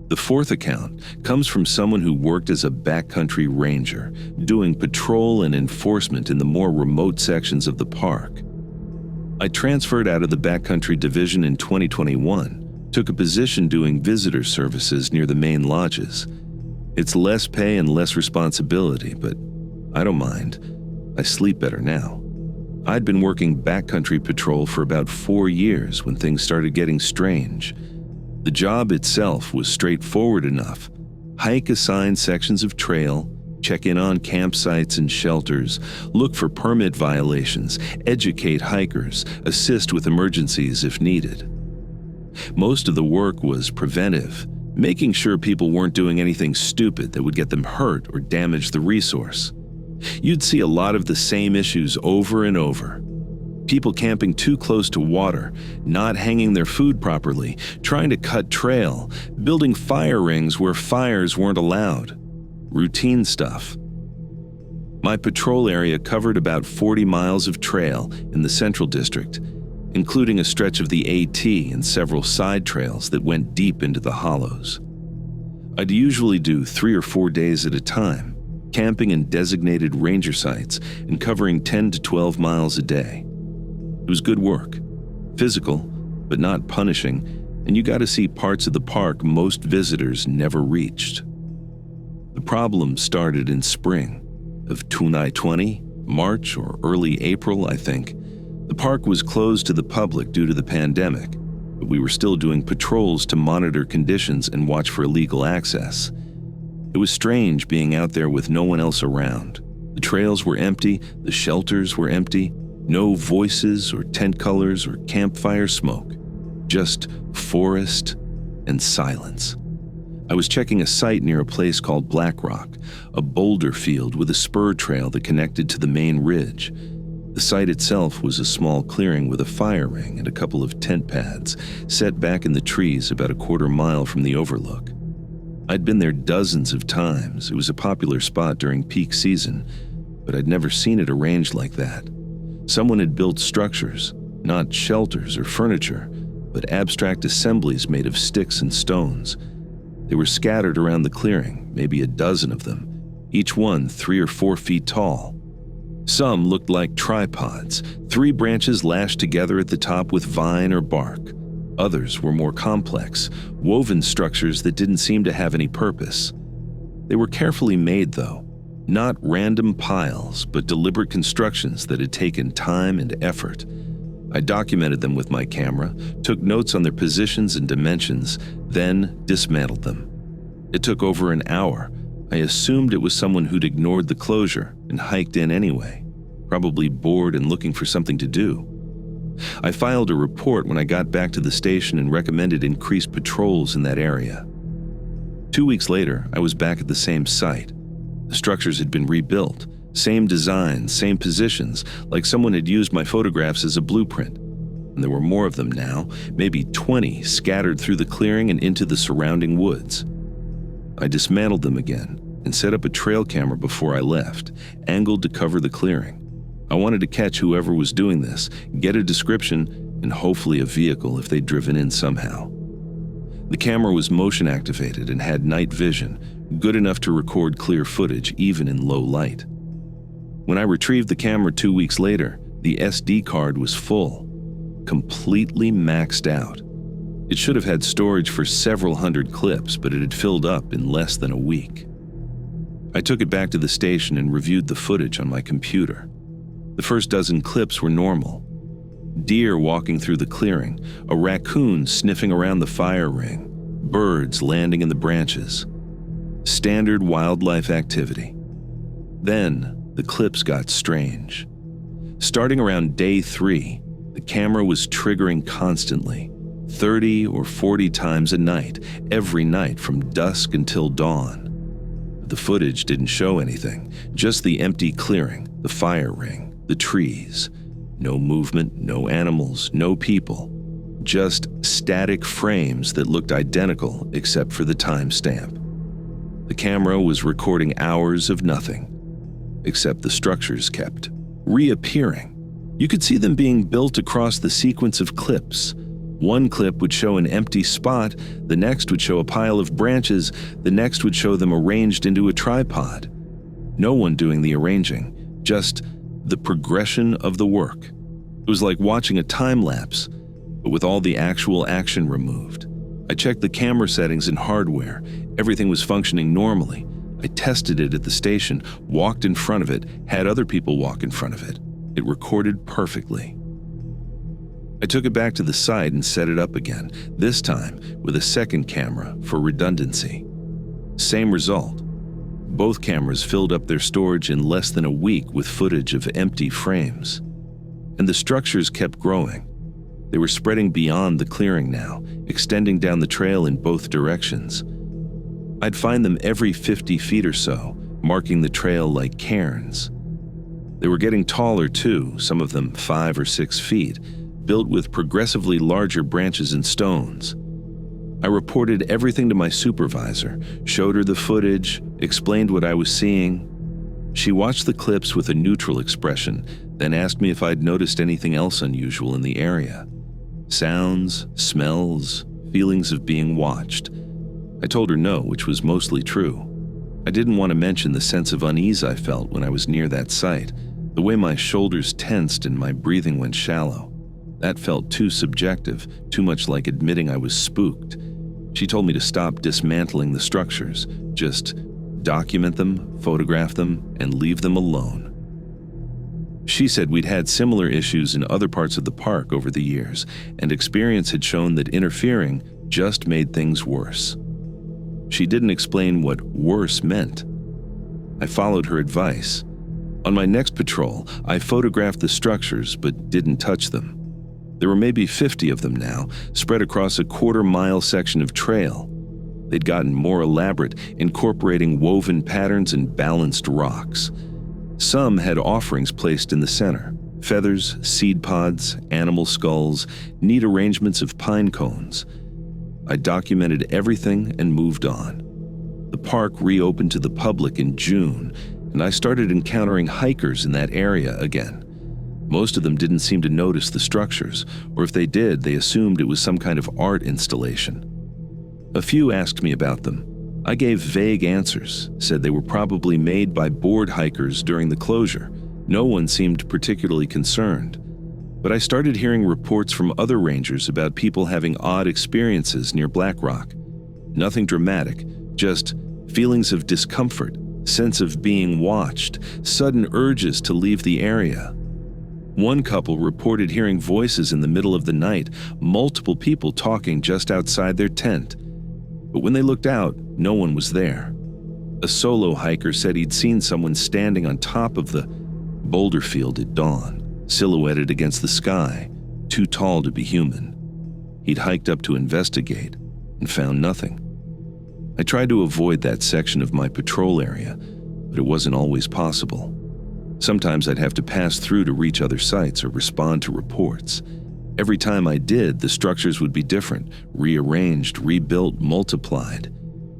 The fourth account comes from someone who worked as a backcountry ranger, doing patrol and enforcement in the more remote sections of the park. I transferred out of the backcountry division in 2021, took a position doing visitor services near the main lodges. It's less pay and less responsibility, but I don't mind. I sleep better now. I'd been working backcountry patrol for about 4 years when things started getting strange. The job itself was straightforward enough. Hike assigned sections of trail, check in on campsites and shelters, look for permit violations, educate hikers, assist with emergencies if needed. Most of the work was preventive, making sure people weren't doing anything stupid that would get them hurt or damage the resource. You'd see a lot of the same issues over and over. People camping too close to water, not hanging their food properly, trying to cut trail, building fire rings where fires weren't allowed. Routine stuff. My patrol area covered about 40 miles of trail in the Central District, including a stretch of the AT and several side trails that went deep into the hollows. I'd usually do 3 or 4 days at a time, camping in designated ranger sites and covering 10 to 12 miles a day. It was good work, physical, but not punishing, and you got to see parts of the park most visitors never reached. The problem started in spring of 2020, March or early April, I think. The park was closed to the public due to the pandemic, but we were still doing patrols to monitor conditions and watch for illegal access. It was strange being out there with no one else around. The trails were empty, the shelters were empty. No voices or tent colors or campfire smoke, just forest and silence. I was checking a site near a place called Black Rock, a boulder field with a spur trail that connected to the main ridge. The site itself was a small clearing with a fire ring and a couple of tent pads set back in the trees about a quarter mile from the overlook. I'd been there dozens of times. It was a popular spot during peak season, but I'd never seen it arranged like that. Someone had built structures, not shelters or furniture, but abstract assemblies made of sticks and stones. They were scattered around the clearing, maybe a dozen of them, each one 3 or 4 feet tall. Some looked like tripods, 3 branches lashed together at the top with vine or bark. Others were more complex, woven structures that didn't seem to have any purpose. They were carefully made, though. Not random piles, but deliberate constructions that had taken time and effort. I documented them with my camera, took notes on their positions and dimensions, then dismantled them. It took over an hour. I assumed it was someone who'd ignored the closure and hiked in anyway, probably bored and looking for something to do. I filed a report when I got back to the station and recommended increased patrols in that area. 2 weeks later, I was back at the same site. The structures had been rebuilt, same designs, same positions, like someone had used my photographs as a blueprint. And there were more of them now, maybe 20 scattered through the clearing and into the surrounding woods. I dismantled them again and set up a trail camera before I left, angled to cover the clearing. I wanted to catch whoever was doing this, get a description, and hopefully a vehicle if they'd driven in somehow. The camera was motion activated and had night vision, good enough to record clear footage even in low light. When I retrieved the camera 2 weeks later, the SD card was full, completely maxed out. It should have had storage for several hundred clips, but it had filled up in less than a week. I took it back to the station and reviewed the footage on my computer. The first dozen clips were normal. Deer walking through the clearing, a raccoon sniffing around the fire ring, birds landing in the branches. Standard wildlife activity. Then, the clips got strange. Starting around day 3, the camera was triggering constantly, 30 or 40 times a night, every night from dusk until dawn. The footage didn't show anything, just the empty clearing, the fire ring, the trees. No movement, no animals, no people. Just static frames that looked identical except for the timestamp. The camera was recording hours of nothing, except the structures kept reappearing. You could see them being built across the sequence of clips. One clip would show an empty spot, the next would show a pile of branches, the next would show them arranged into a tripod. No one doing the arranging, just the progression of the work. It was like watching a time-lapse, but with all the actual action removed. I checked the camera settings and hardware. Everything was functioning normally. I tested it at the station, walked in front of it, had other people walk in front of it. It recorded perfectly. I took it back to the site and set it up again, this time with a second camera for redundancy. Same result. Both cameras filled up their storage in less than a week with footage of empty frames. And the structures kept growing. They were spreading beyond the clearing now, extending down the trail in both directions. I'd find them every 50 feet or so, marking the trail like cairns. They were getting taller too, some of them 5 or 6 feet, built with progressively larger branches and stones. I reported everything to my supervisor, showed her the footage, explained what I was seeing. She watched the clips with a neutral expression, then asked me if I'd noticed anything else unusual in the area. Sounds, smells, feelings of being watched. I told her no, which was mostly true. I didn't want to mention the sense of unease I felt when I was near that site, the way my shoulders tensed and my breathing went shallow. That felt too subjective, too much like admitting I was spooked. She told me to stop dismantling the structures, just document them, photograph them, and leave them alone. She said we'd had similar issues in other parts of the park over the years, and experience had shown that interfering just made things worse. She didn't explain what worse meant. I followed her advice. On my next patrol, I photographed the structures but didn't touch them. There were maybe 50 of them now, spread across a quarter-mile section of trail. They'd gotten more elaborate, incorporating woven patterns and balanced rocks. Some had offerings placed in the center: feathers, seed pods, animal skulls, neat arrangements of pine cones. I documented everything and moved on. The park reopened to the public in June, and I started encountering hikers in that area again. Most of them didn't seem to notice the structures, or if they did, they assumed it was some kind of art installation. A few asked me about them. I gave vague answers, said they were probably made by bored hikers during the closure. No one seemed particularly concerned. But I started hearing reports from other rangers about people having odd experiences near Black Rock. Nothing dramatic, just feelings of discomfort, sense of being watched, sudden urges to leave the area. One couple reported hearing voices in the middle of the night, multiple people talking just outside their tent. But when they looked out, no one was there. A solo hiker said he'd seen someone standing on top of the boulder field at dawn, silhouetted against the sky, too tall to be human. He'd hiked up to investigate and found nothing. I tried to avoid that section of my patrol area, but it wasn't always possible. Sometimes I'd have to pass through to reach other sites or respond to reports. Every time I did, the structures would be different, rearranged, rebuilt, multiplied.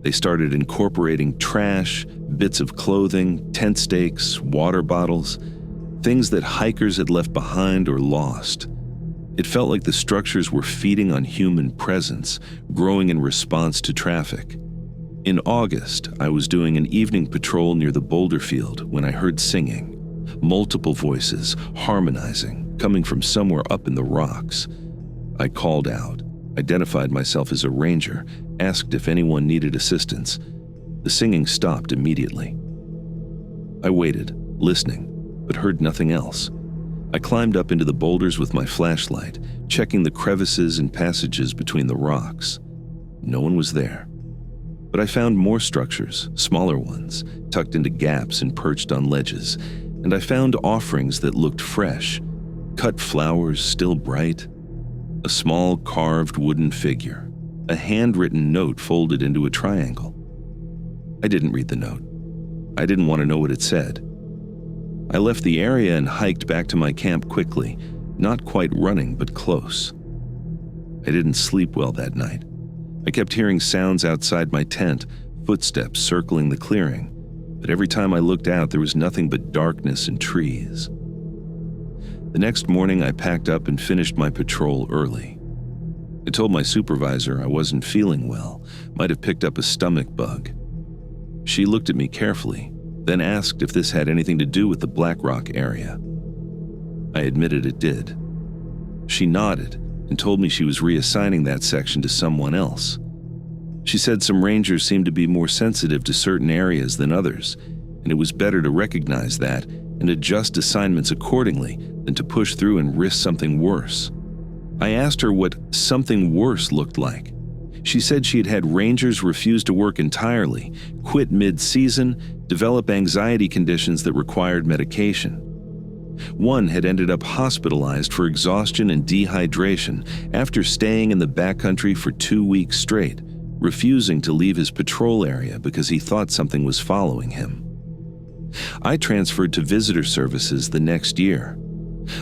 They started incorporating trash, bits of clothing, tent stakes, water bottles, things that hikers had left behind or lost. It felt like the structures were feeding on human presence, growing in response to traffic. In August, I was doing an evening patrol near the boulder field when I heard singing. Multiple voices, harmonizing, coming from somewhere up in the rocks. I called out, identified myself as a ranger, asked if anyone needed assistance. The singing stopped immediately. I waited, listening, but heard nothing else. I climbed up into the boulders with my flashlight, checking the crevices and passages between the rocks. No one was there. But I found more structures, smaller ones, tucked into gaps and perched on ledges, and I found offerings that looked fresh, cut flowers still bright, a small carved wooden figure, a handwritten note folded into a triangle. I didn't read the note. I didn't want to know what it said. I left the area and hiked back to my camp quickly, not quite running, but close. I didn't sleep well that night. I kept hearing sounds outside my tent, footsteps circling the clearing, but every time I looked out, there was nothing but darkness and trees. The next morning, I packed up and finished my patrol early. I told my supervisor I wasn't feeling well, might have picked up a stomach bug. She looked at me carefully, then asked if this had anything to do with the Black Rock area. I admitted it did. She nodded and told me she was reassigning that section to someone else. She said some rangers seemed to be more sensitive to certain areas than others, and it was better to recognize that and adjust assignments accordingly than to push through and risk something worse. I asked her what something worse looked like. She said she had had rangers refuse to work entirely, quit mid-season, develop anxiety conditions that required medication. One had ended up hospitalized for exhaustion and dehydration after staying in the backcountry for 2 weeks straight, refusing to leave his patrol area because he thought something was following him. I transferred to visitor services the next year.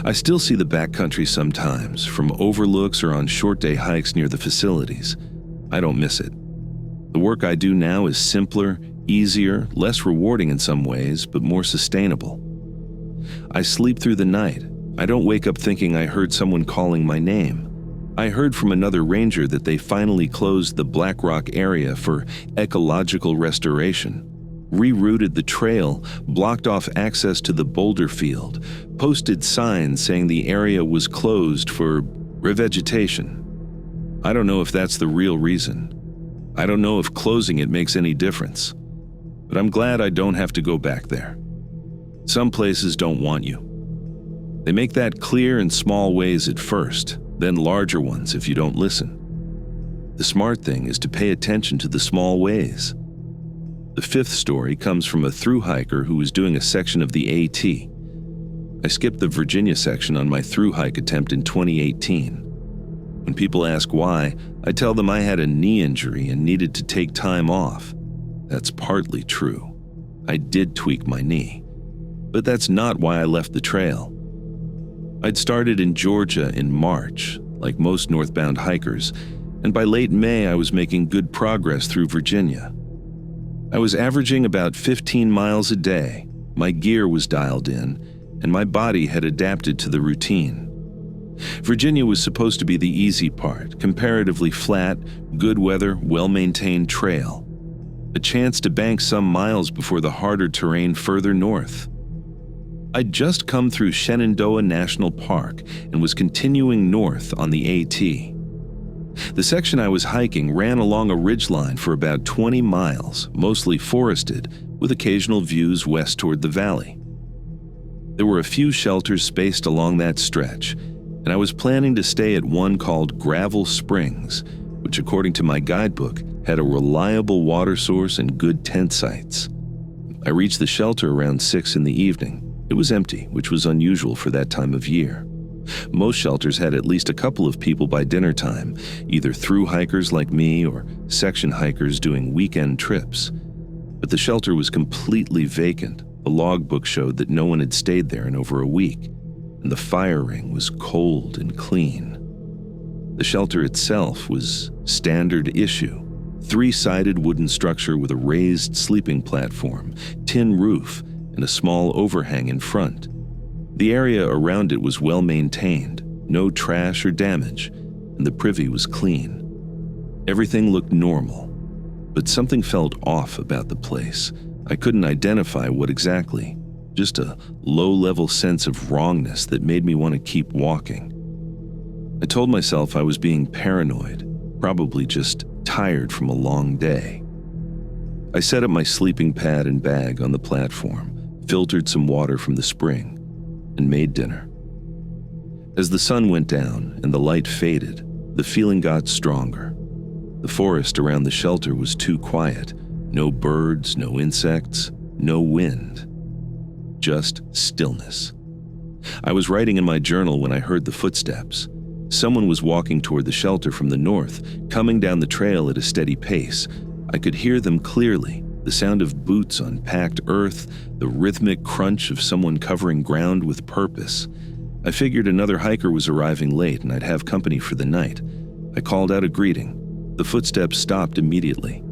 I still see the backcountry sometimes, from overlooks or on short-day hikes near the facilities. I don't miss it. The work I do now is simpler, easier, less rewarding in some ways, but more sustainable. I sleep through the night. I don't wake up thinking I heard someone calling my name. I heard from another ranger that they finally closed the Black Rock area for ecological restoration, rerouted the trail, blocked off access to the boulder field, posted signs saying the area was closed for revegetation. I don't know if that's the real reason. I don't know if closing it makes any difference. But I'm glad I don't have to go back there. Some places don't want you. They make that clear in small ways at first, then larger ones if you don't listen. The smart thing is to pay attention to the small ways. The fifth story comes from a thru-hiker who was doing a section of the AT. I skipped the Virginia section on my thru-hike attempt in 2018. When people ask why, I tell them I had a knee injury and needed to take time off. That's partly true. I did tweak my knee. But that's not why I left the trail. I'd started in Georgia in March, like most northbound hikers, and by late May I was making good progress through Virginia. I was averaging about 15 miles a day, my gear was dialed in, and my body had adapted to the routine. Virginia was supposed to be the easy part, comparatively flat, good weather, well-maintained trail. A chance to bank some miles before the harder terrain further north. I'd just come through Shenandoah National Park and was continuing north on the AT. The section I was hiking ran along a ridgeline for about 20 miles, mostly forested, with occasional views west toward the valley. There were a few shelters spaced along that stretch, and I was planning to stay at one called Gravel Springs, which according to my guidebook had a reliable water source and good tent sites. I reached the shelter around 6 in the evening. It was empty, which was unusual for that time of year. Most shelters had at least a couple of people by dinner time, either thru-hikers like me or section hikers doing weekend trips. But the shelter was completely vacant. The logbook showed that no one had stayed there in over a week, and the fire ring was cold and clean. The shelter itself was standard issue, 3-sided wooden structure with a raised sleeping platform, tin roof, and a small overhang in front. The area around it was well maintained, no trash or damage, and the privy was clean. Everything looked normal, but something felt off about the place. I couldn't identify what exactly, just a low-level sense of wrongness that made me want to keep walking. I told myself I was being paranoid, probably just tired from a long day. I set up my sleeping pad and bag on the platform, filtered some water from the spring, and made dinner. As the sun went down and the light faded, the feeling got stronger. The forest around the shelter was too quiet. No birds, no insects, no wind. Just stillness. I was writing in my journal when I heard the footsteps. Someone was walking toward the shelter from the north, coming down the trail at a steady pace. I could hear them clearly, The sound of boots on packed earth, the rhythmic crunch of someone covering ground with purpose. I figured another hiker was arriving late and I'd have company for the night. I called out a greeting. The footsteps stopped immediately.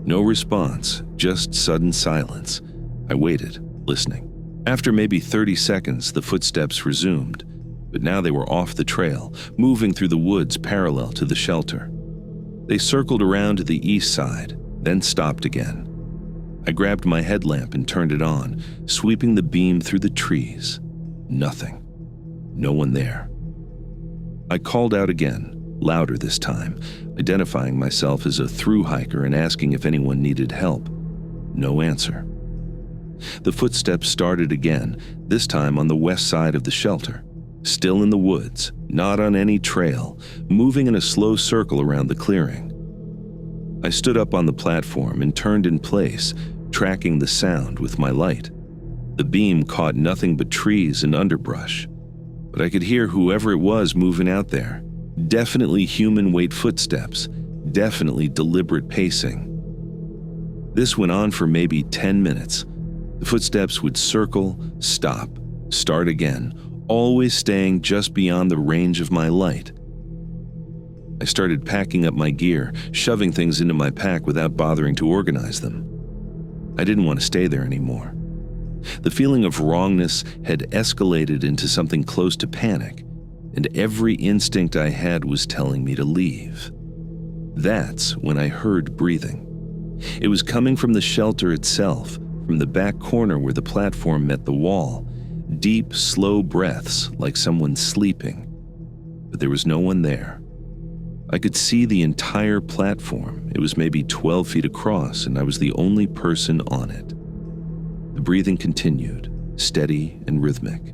No response, just sudden silence. I waited, listening. After maybe 30 seconds, the footsteps resumed, but now they were off the trail, moving through the woods parallel to the shelter. They circled around to the east side, then stopped again. I grabbed my headlamp and turned it on, sweeping the beam through the trees. Nothing. No one there. I called out again, louder this time, identifying myself as a thru hiker and asking if anyone needed help. No answer. The footsteps started again, this time on the west side of the shelter. Still in the woods, not on any trail, moving in a slow circle around the clearing. I stood up on the platform and turned in place, tracking the sound with my light. The beam caught nothing but trees and underbrush, but I could hear whoever it was moving out there. Definitely human-weight footsteps, definitely deliberate pacing. This went on for maybe 10 minutes. The footsteps would circle, stop, start again, always staying just beyond the range of my light. I started packing up my gear, shoving things into my pack without bothering to organize them. I didn't want to stay there anymore. The feeling of wrongness had escalated into something close to panic, and every instinct I had was telling me to leave. That's when I heard breathing. It was coming from the shelter itself, from the back corner where the platform met the wall. Deep, slow breaths like someone sleeping. But there was no one there. I could see the entire platform. It was maybe 12 feet across, and I was the only person on it. The breathing continued, steady and rhythmic.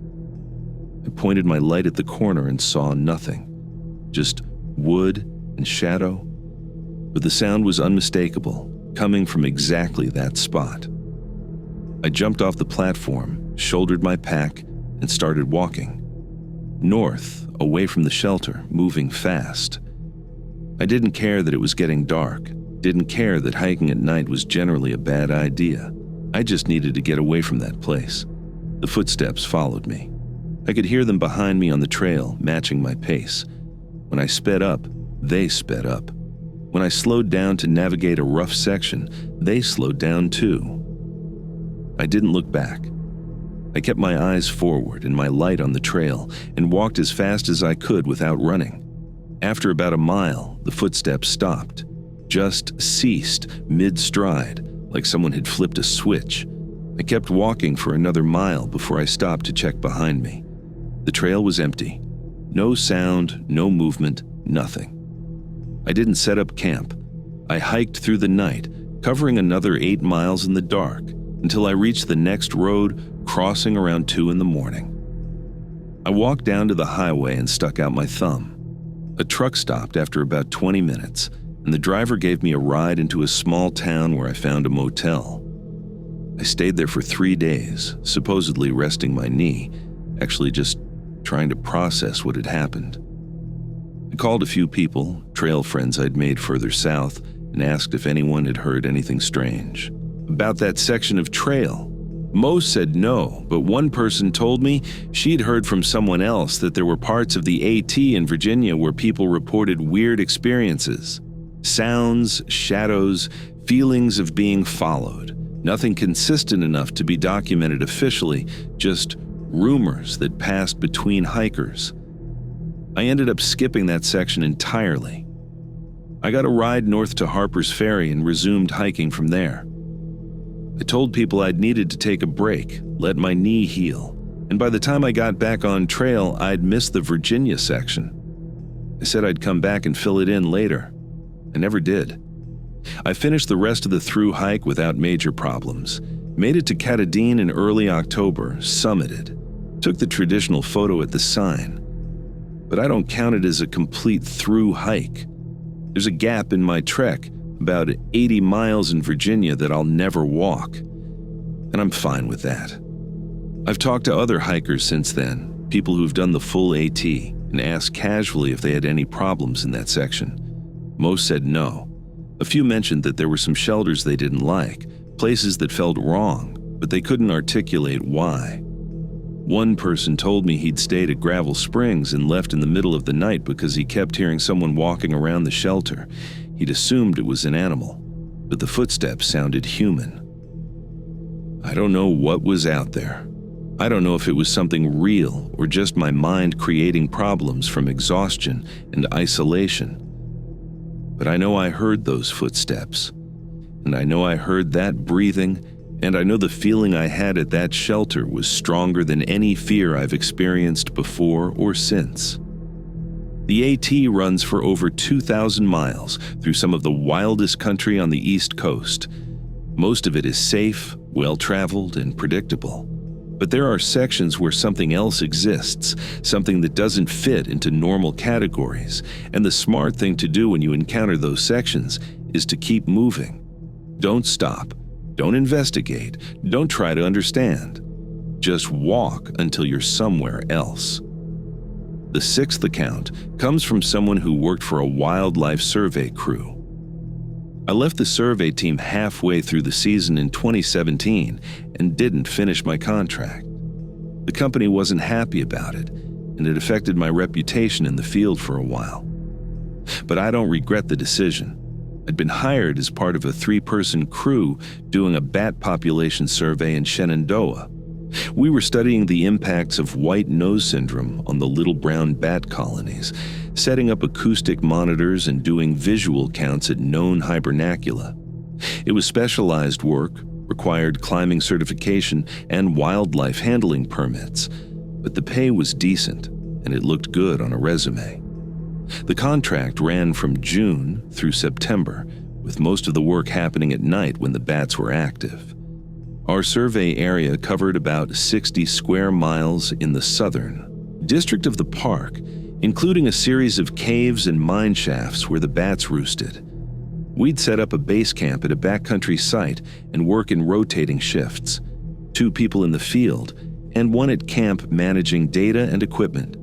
I pointed my light at the corner and saw nothing, just wood and shadow. But the sound was unmistakable, coming from exactly that spot. I jumped off the platform, shouldered my pack, and started walking. North, away from the shelter, moving fast. I didn't care that it was getting dark, didn't care that hiking at night was generally a bad idea. I just needed to get away from that place. The footsteps followed me. I could hear them behind me on the trail, matching my pace. When I sped up, they sped up. When I slowed down to navigate a rough section, they slowed down too. I didn't look back. I kept my eyes forward and my light on the trail and walked as fast as I could without running. After about a mile, the footsteps stopped, just ceased mid-stride, like someone had flipped a switch. I kept walking for another mile before I stopped to check behind me. The trail was empty. No sound, no movement, nothing. I didn't set up camp. I hiked through the night, covering another 8 miles in the dark, until I reached the next road, crossing around 2 a.m. I walked down to the highway and stuck out my thumb. A truck stopped after about 20 minutes, and the driver gave me a ride into a small town where I found a motel. I stayed there for 3 days, supposedly resting my knee, actually just trying to process what had happened. I called a few people, trail friends I'd made further south, and asked if anyone had heard anything strange about that section of trail. Most said no, but one person told me she'd heard from someone else that there were parts of the AT in Virginia where people reported weird experiences. Sounds, shadows, feelings of being followed. Nothing consistent enough to be documented officially, just rumors that passed between hikers. I ended up skipping that section entirely. I got a ride north to Harper's Ferry and resumed hiking from there. I told people I'd needed to take a break, let my knee heal, and by the time I got back on trail, I'd missed the Virginia section. I said I'd come back and fill it in later. I never did. I finished the rest of the thru hike without major problems, made it to Katadine in early October, summited, took the traditional photo at the sign. But I don't count it as a complete thru hike. There's a gap in my trek, about 80 miles in Virginia that I'll never walk, and I'm fine with that. I've talked to other hikers since then, people who've done the full AT, and asked casually if they had any problems in that section. Most said no. A few mentioned that there were some shelters they didn't like, places that felt wrong, but they couldn't articulate why. One person told me he'd stayed at Gravel Springs and left in the middle of the night because he kept hearing someone walking around the shelter. He'd assumed it was an animal, but the footsteps sounded human. I don't know what was out there. I don't know if it was something real or just my mind creating problems from exhaustion and isolation. But I know I heard those footsteps, and I know I heard that breathing, and I know the feeling I had at that shelter was stronger than any fear I've experienced before or since. The AT runs for over 2,000 miles through some of the wildest country on the East Coast. Most of it is safe, well-traveled, and predictable. But there are sections where something else exists, something that doesn't fit into normal categories, and the smart thing to do when you encounter those sections is to keep moving. Don't stop. Don't investigate. Don't try to understand. Just walk until you're somewhere else. The sixth account comes from someone who worked for a wildlife survey crew. I left the survey team halfway through the season in 2017 and didn't finish my contract. The company wasn't happy about it, and it affected my reputation in the field for a while. But I don't regret the decision. I'd been hired as part of a 3-person crew doing a bat population survey in Shenandoah. We were studying the impacts of white nose syndrome on the little brown bat colonies, setting up acoustic monitors and doing visual counts at known hibernacula. It was specialized work, required climbing certification and wildlife handling permits, but the pay was decent and it looked good on a resume. The contract ran from June through September, with most of the work happening at night when the bats were active. Our survey area covered about 60 square miles in the southern district of the park, including a series of caves and mine shafts where the bats roosted. We'd set up a base camp at a backcountry site and work in rotating shifts, 2 people in the field and 1 at camp managing data and equipment.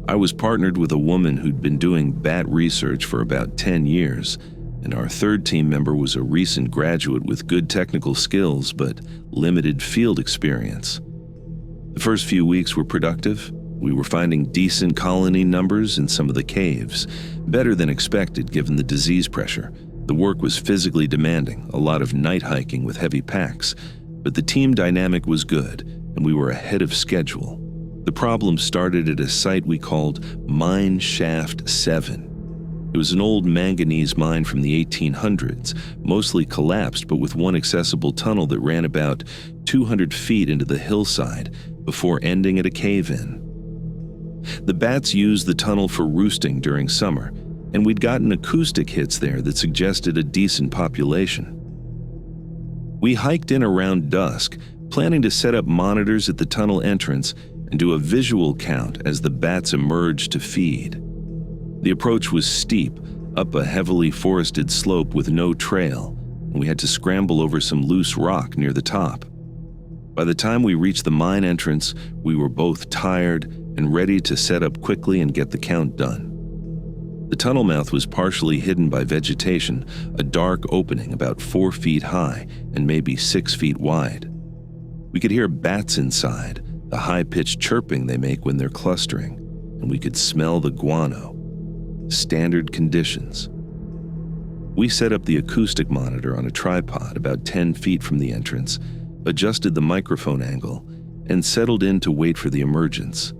I was partnered with a woman who'd been doing bat research for about 10 years, and our 3rd team member was a recent graduate with good technical skills but limited field experience. The first few weeks were productive. We were finding decent colony numbers in some of the caves, better than expected given the disease pressure. The work was physically demanding, a lot of night hiking with heavy packs, but the team dynamic was good, and we were ahead of schedule. The problem started at a site we called Mine Shaft 7. It was an old manganese mine from the 1800s, mostly collapsed but with one accessible tunnel that ran about 200 feet into the hillside before ending at a cave-in. The bats used the tunnel for roosting during summer, and we'd gotten acoustic hits there that suggested a decent population. We hiked in around dusk, planning to set up monitors at the tunnel entrance and do a visual count as the bats emerged to feed. The approach was steep, up a heavily forested slope with no trail, and we had to scramble over some loose rock near the top. By the time we reached the mine entrance, we were both tired and ready to set up quickly and get the count done. The tunnel mouth was partially hidden by vegetation, a dark opening about 4 feet high and maybe 6 feet wide. We could hear bats inside, the high-pitched chirping they make when they're clustering, and we could smell the guano. Standard conditions. We set up the acoustic monitor on a tripod about 10 feet from the entrance, adjusted the microphone angle, and settled in to wait for the emergence.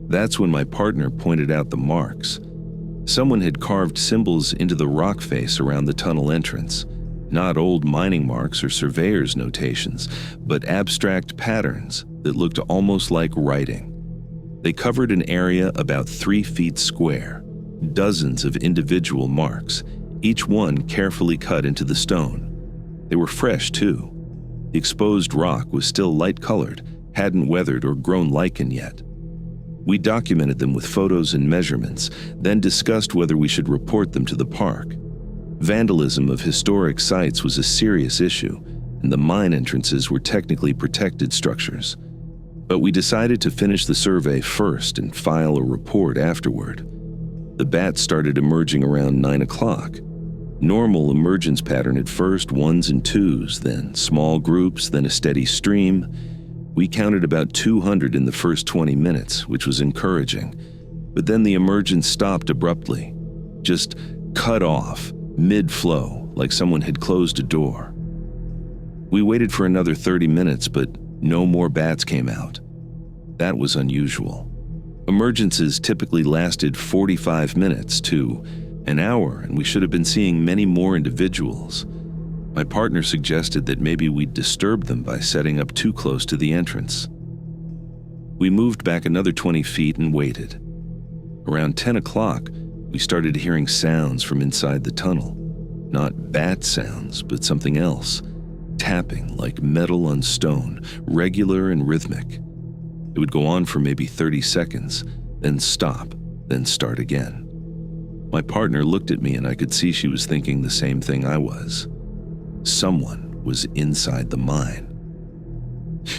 That's when my partner pointed out the marks. Someone had carved symbols into the rock face around the tunnel entrance. Not old mining marks or surveyor's notations, but abstract patterns that looked almost like writing. They covered an area about 3 feet square, dozens of individual marks, each one carefully cut into the stone. They were fresh, too. The exposed rock was still light-colored, hadn't weathered or grown lichen yet. We documented them with photos and measurements, then discussed whether we should report them to the park. Vandalism of historic sites was a serious issue, and the mine entrances were technically protected structures. But we decided to finish the survey first and file a report afterward. The bats started emerging around 9 o'clock. Normal emergence pattern at first, ones and twos, then small groups, then a steady stream. We counted about 200 in the first 20 minutes, which was encouraging. But then the emergence stopped abruptly, just cut off, mid-flow, like someone had closed a door. We waited for another 30 minutes, but no more bats came out. That was unusual. Emergences typically lasted 45 minutes to an hour, and we should have been seeing many more individuals. My partner suggested that maybe we'd disturb them by setting up too close to the entrance. We moved back another 20 feet and waited. Around 10 o'clock, we started hearing sounds from inside the tunnel. Not bat sounds, but something else. Tapping like metal on stone, regular and rhythmic. It would go on for maybe 30 seconds, then stop, then start again. My partner looked at me and I could see she was thinking the same thing I was. Someone was inside the mine.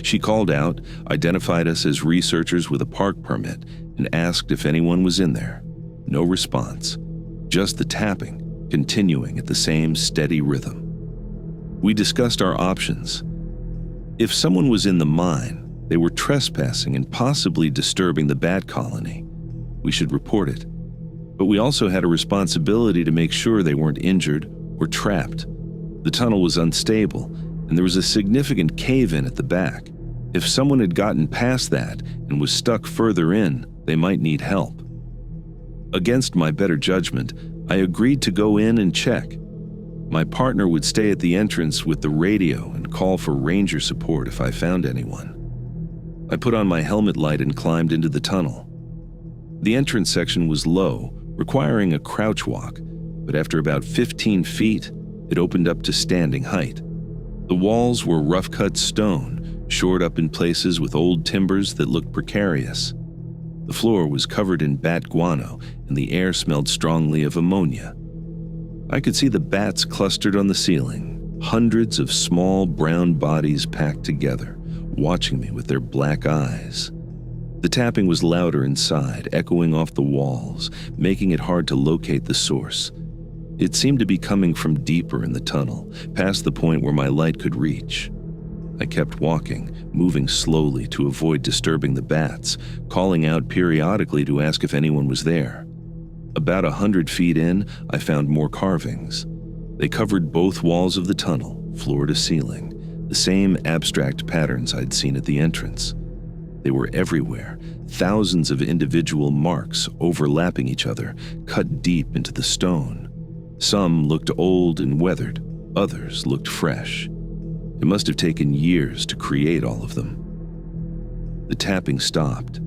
She called out, identified us as researchers with a park permit, and asked if anyone was in there. No response, just the tapping, continuing at the same steady rhythm. We discussed our options. If someone was in the mine, they were trespassing and possibly disturbing the bat colony. We should report it. But we also had a responsibility to make sure they weren't injured or trapped. The tunnel was unstable, and there was a significant cave-in at the back. If someone had gotten past that and was stuck further in, they might need help. Against my better judgment, I agreed to go in and check. My partner would stay at the entrance with the radio and call for ranger support if I found anyone. I put on my helmet light and climbed into the tunnel. The entrance section was low, requiring a crouch walk, but after about 15 feet, it opened up to standing height. The walls were rough-cut stone, shored up in places with old timbers that looked precarious. The floor was covered in bat guano, and the air smelled strongly of ammonia. I could see the bats clustered on the ceiling, hundreds of small brown bodies packed together, watching me with their black eyes. The tapping was louder inside, echoing off the walls, making it hard to locate the source. It seemed to be coming from deeper in the tunnel, past the point where my light could reach. I kept walking, moving slowly to avoid disturbing the bats, calling out periodically to ask if anyone was there. About 100 feet in, I found more carvings. They covered both walls of the tunnel, floor to ceiling, the same abstract patterns I'd seen at the entrance. They were everywhere, thousands of individual marks overlapping each other, cut deep into the stone. Some looked old and weathered, others looked fresh. It must have taken years to create all of them. The tapping stopped.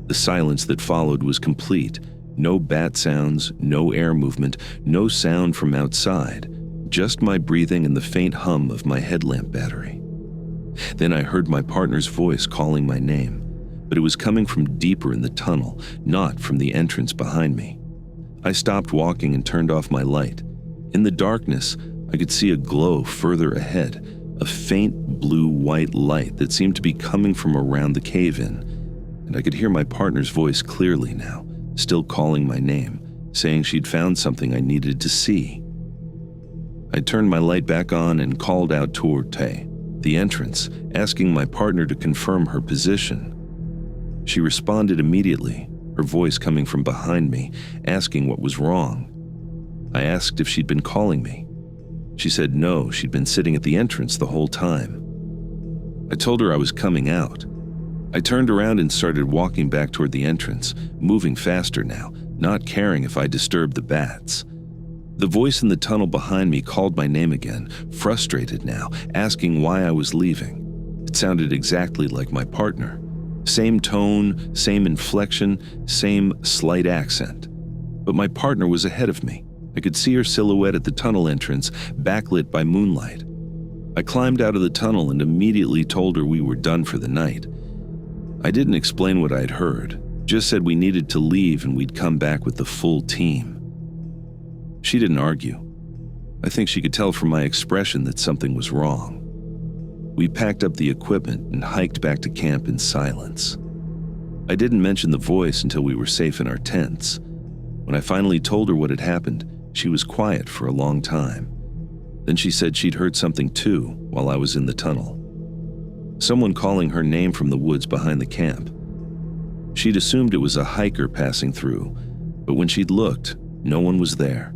The silence that followed was complete. No bat sounds, no air movement, no sound from outside, just my breathing and the faint hum of my headlamp battery. Then I heard my partner's voice calling my name, but it was coming from deeper in the tunnel, not from the entrance behind me. I stopped walking and turned off my light. In the darkness, I could see a glow further ahead, a faint blue-white light that seemed to be coming from around the cave-in, and I could hear my partner's voice clearly now, still calling my name, saying she'd found something I needed to see. I turned my light back on and called out toward the entrance, asking my partner to confirm her position. She responded immediately, her voice coming from behind me, asking what was wrong. I asked if she'd been calling me. She said no, she'd been sitting at the entrance the whole time. I told her I was coming out. I turned around and started walking back toward the entrance, moving faster now, not caring if I disturbed the bats. The voice in the tunnel behind me called my name again, frustrated now, asking why I was leaving. It sounded exactly like my partner. Same tone, same inflection, same slight accent. But my partner was ahead of me. I could see her silhouette at the tunnel entrance, backlit by moonlight. I climbed out of the tunnel and immediately told her we were done for the night. I didn't explain what I'd heard, just said we needed to leave and we'd come back with the full team. She didn't argue. I think she could tell from my expression that something was wrong. We packed up the equipment and hiked back to camp in silence. I didn't mention the voice until we were safe in our tents. When I finally told her what had happened, She was quiet for a long time. Then she said she'd heard something too while I was in the tunnel. Someone calling her name from the woods behind the camp. She'd assumed it was a hiker passing through, but when she'd looked, no one was there.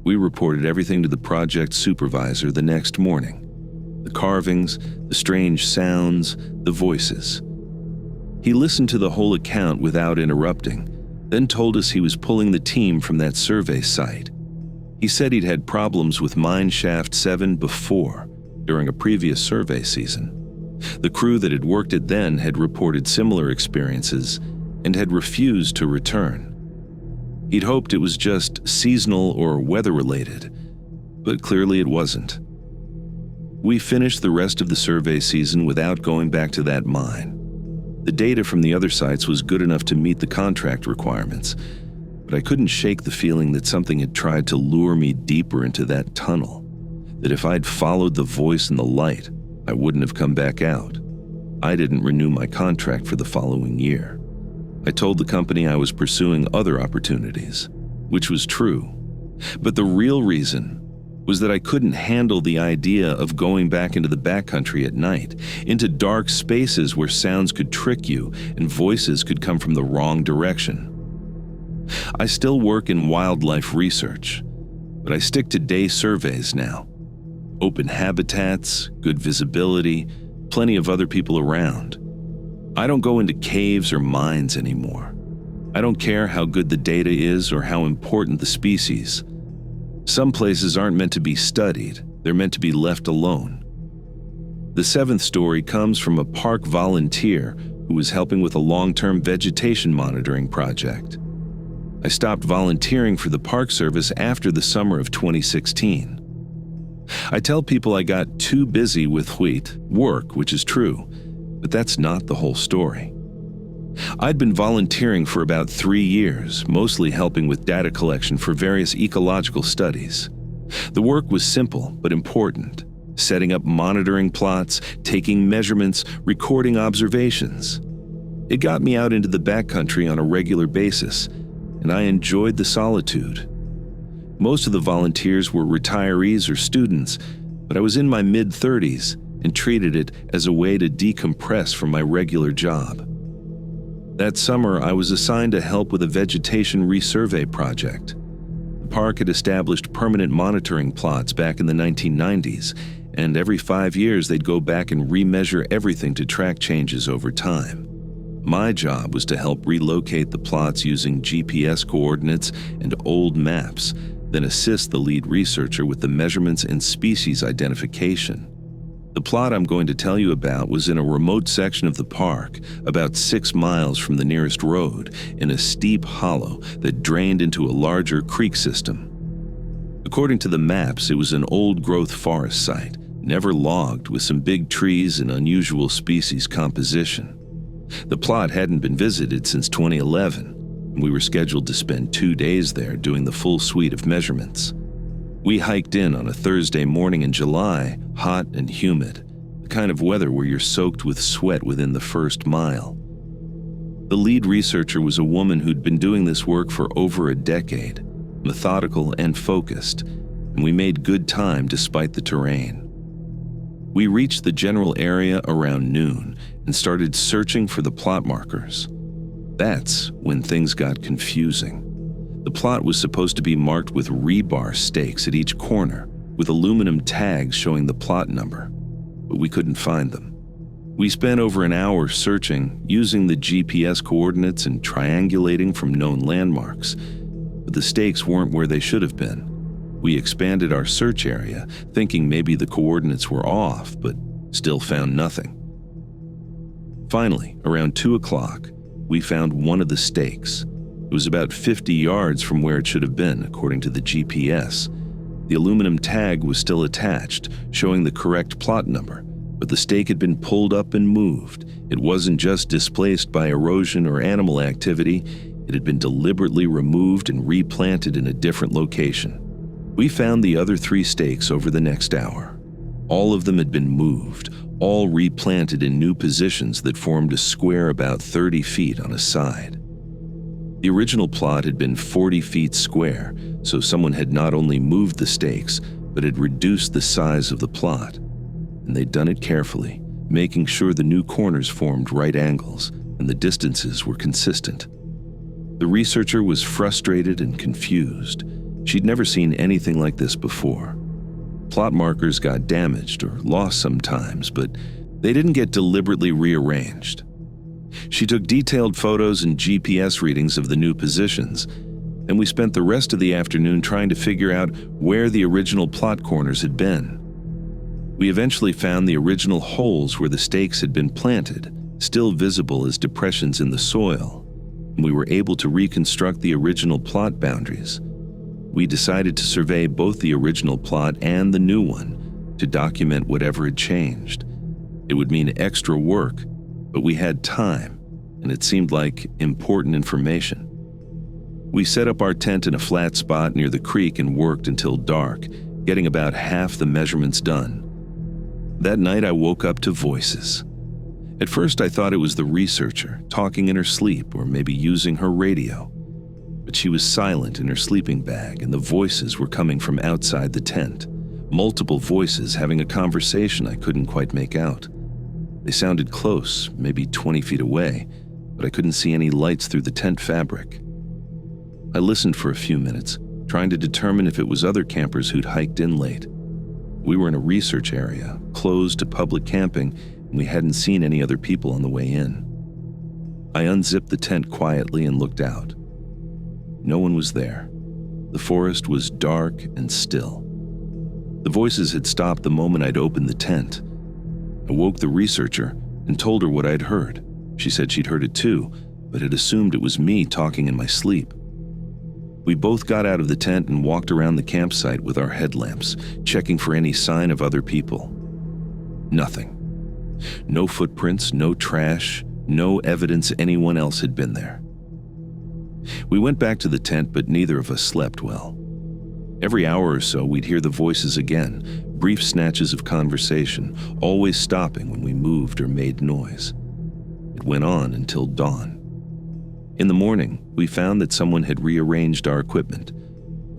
We reported everything to the project supervisor the next morning. The carvings, the strange sounds, the voices. He listened to the whole account without interrupting, then told us he was pulling the team from that survey site. He said he'd had problems with Mine Shaft 7 before, during a previous survey season. The crew that had worked it then had reported similar experiences and had refused to return. He'd hoped it was just seasonal or weather-related, but clearly it wasn't. We finished the rest of the survey season without going back to that mine. The data from the other sites was good enough to meet the contract requirements, but I couldn't shake the feeling that something had tried to lure me deeper into that tunnel, that if I'd followed the voice and the light, I wouldn't have come back out. I didn't renew my contract for the following year. I told the company I was pursuing other opportunities, which was true. But the real reason was that I couldn't handle the idea of going back into the backcountry at night, into dark spaces where sounds could trick you and voices could come from the wrong direction. I still work in wildlife research, but I stick to day surveys now. Open habitats, good visibility, plenty of other people around. I don't go into caves or mines anymore. I don't care how good the data is or how important the species. Some places aren't meant to be studied, they're meant to be left alone. The seventh story comes from a park volunteer who was helping with a long-term vegetation monitoring project. I stopped volunteering for the Park Service after the summer of 2016. I tell people I got too busy with work, which is true, but that's not the whole story. I'd been volunteering for about 3 years, mostly helping with data collection for various ecological studies. The work was simple but important, setting up monitoring plots, taking measurements, recording observations. It got me out into the backcountry on a regular basis, and I enjoyed the solitude. Most of the volunteers were retirees or students, but I was in my mid-30s and treated it as a way to decompress from my regular job. That summer, I was assigned to help with a vegetation resurvey project. The park had established permanent monitoring plots back in the 1990s, and every 5 years they'd go back and remeasure everything to track changes over time. My job was to help relocate the plots using GPS coordinates and old maps, then assist the lead researcher with the measurements and species identification. The plot I'm going to tell you about was in a remote section of the park, about 6 miles from the nearest road, in a steep hollow that drained into a larger creek system. According to the maps, it was an old-growth forest site, never logged, with some big trees and unusual species composition. The plot hadn't been visited since 2011, and we were scheduled to spend 2 days there doing the full suite of measurements. We hiked in on a Thursday morning in July, hot and humid, the kind of weather where you're soaked with sweat within the first mile. The lead researcher was a woman who'd been doing this work for over a decade, methodical and focused, and we made good time despite the terrain. We reached the general area around noon and started searching for the plot markers. That's when things got confusing. The plot was supposed to be marked with rebar stakes at each corner, with aluminum tags showing the plot number, but we couldn't find them. We spent over an hour searching, using the GPS coordinates and triangulating from known landmarks, but the stakes weren't where they should have been. We expanded our search area, thinking maybe the coordinates were off, but still found nothing. Finally, around 2 o'clock, we found one of the stakes. It was about 50 yards from where it should have been, according to the GPS. The aluminum tag was still attached, showing the correct plot number, but the stake had been pulled up and moved. It wasn't just displaced by erosion or animal activity, it had been deliberately removed and replanted in a different location. We found the other 3 stakes over the next hour. All of them had been moved, all replanted in new positions that formed a square about 30 feet on a side. The original plot had been 40 feet square, so someone had not only moved the stakes, but had reduced the size of the plot. And they'd done it carefully, making sure the new corners formed right angles and the distances were consistent. The researcher was frustrated and confused. She'd never seen anything like this before. Plot markers got damaged or lost sometimes, but they didn't get deliberately rearranged. She took detailed photos and GPS readings of the new positions, and we spent the rest of the afternoon trying to figure out where the original plot corners had been. We eventually found the original holes where the stakes had been planted, still visible as depressions in the soil, and we were able to reconstruct the original plot boundaries. We decided to survey both the original plot and the new one to document whatever had changed. It would mean extra work, but we had time, and it seemed like important information. We set up our tent in a flat spot near the creek and worked until dark, getting about half the measurements done. That night I woke up to voices. At first I thought it was the researcher, talking in her sleep or maybe using her radio. But she was silent in her sleeping bag, and the voices were coming from outside the tent. Multiple voices having a conversation I couldn't quite make out. They sounded close, maybe 20 feet away, but I couldn't see any lights through the tent fabric. I listened for a few minutes, trying to determine if it was other campers who'd hiked in late. We were in a research area, closed to public camping, and we hadn't seen any other people on the way in. I unzipped the tent quietly and looked out. No one was there. The forest was dark and still. The voices had stopped the moment I'd opened the tent. I woke the researcher and told her what I'd heard. She said she'd heard it too, but had assumed it was me talking in my sleep. We both got out of the tent and walked around the campsite with our headlamps, checking for any sign of other people. Nothing. No footprints, no trash, no evidence anyone else had been there. We went back to the tent, but neither of us slept well. Every hour or so, we'd hear the voices again, brief snatches of conversation, always stopping when we moved or made noise. It went on until dawn. In the morning, we found that someone had rearranged our equipment.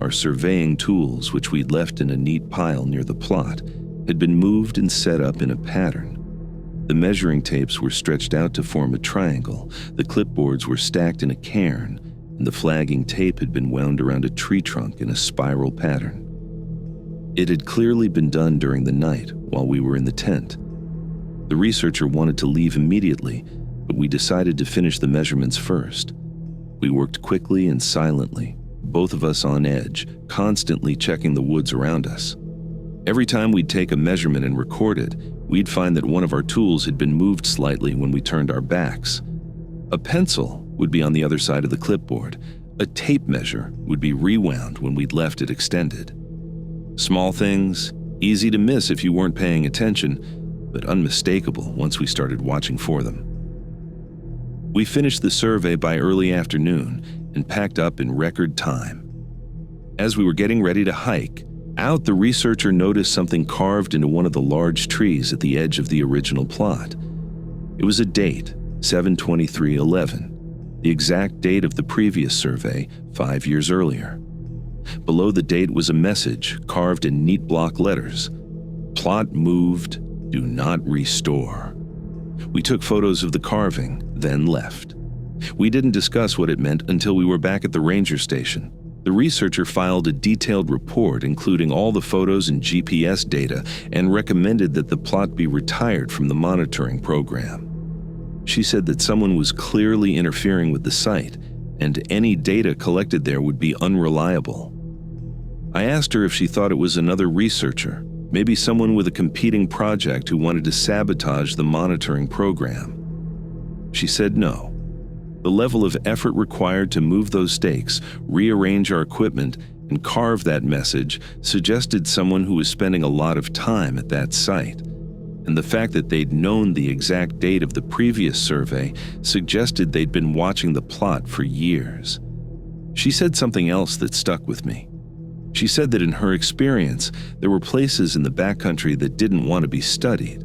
Our surveying tools, which we'd left in a neat pile near the plot, had been moved and set up in a pattern. The measuring tapes were stretched out to form a triangle, the clipboards were stacked in a cairn, and the flagging tape had been wound around a tree trunk in a spiral pattern. It had clearly been done during the night while we were in the tent. The researcher wanted to leave immediately, but we decided to finish the measurements first. We worked quickly and silently, both of us on edge, constantly checking the woods around us. Every time we'd take a measurement and record it, we'd find that one of our tools had been moved slightly when we turned our backs. A pencil would be on the other side of the clipboard. A tape measure would be rewound when we'd left it extended. Small things, easy to miss if you weren't paying attention, but unmistakable once we started watching for them. We finished the survey by early afternoon and packed up in record time. As we were getting ready to hike, out the researcher noticed something carved into one of the large trees at the edge of the original plot. It was a date, 7/23/11, the exact date of the previous survey 5 years earlier. Below the date was a message carved in neat block letters. Plot moved, do not restore. We took photos of the carving, then left. We didn't discuss what it meant until we were back at the ranger station. The researcher filed a detailed report including all the photos and GPS data and recommended that the plot be retired from the monitoring program. She said that someone was clearly interfering with the site, and any data collected there would be unreliable. I asked her if she thought it was another researcher, maybe someone with a competing project who wanted to sabotage the monitoring program. She said no. The level of effort required to move those stakes, rearrange our equipment, and carve that message suggested someone who was spending a lot of time at that site. And the fact that they'd known the exact date of the previous survey suggested they'd been watching the plot for years. She said something else that stuck with me. She said that in her experience, there were places in the backcountry that didn't want to be studied.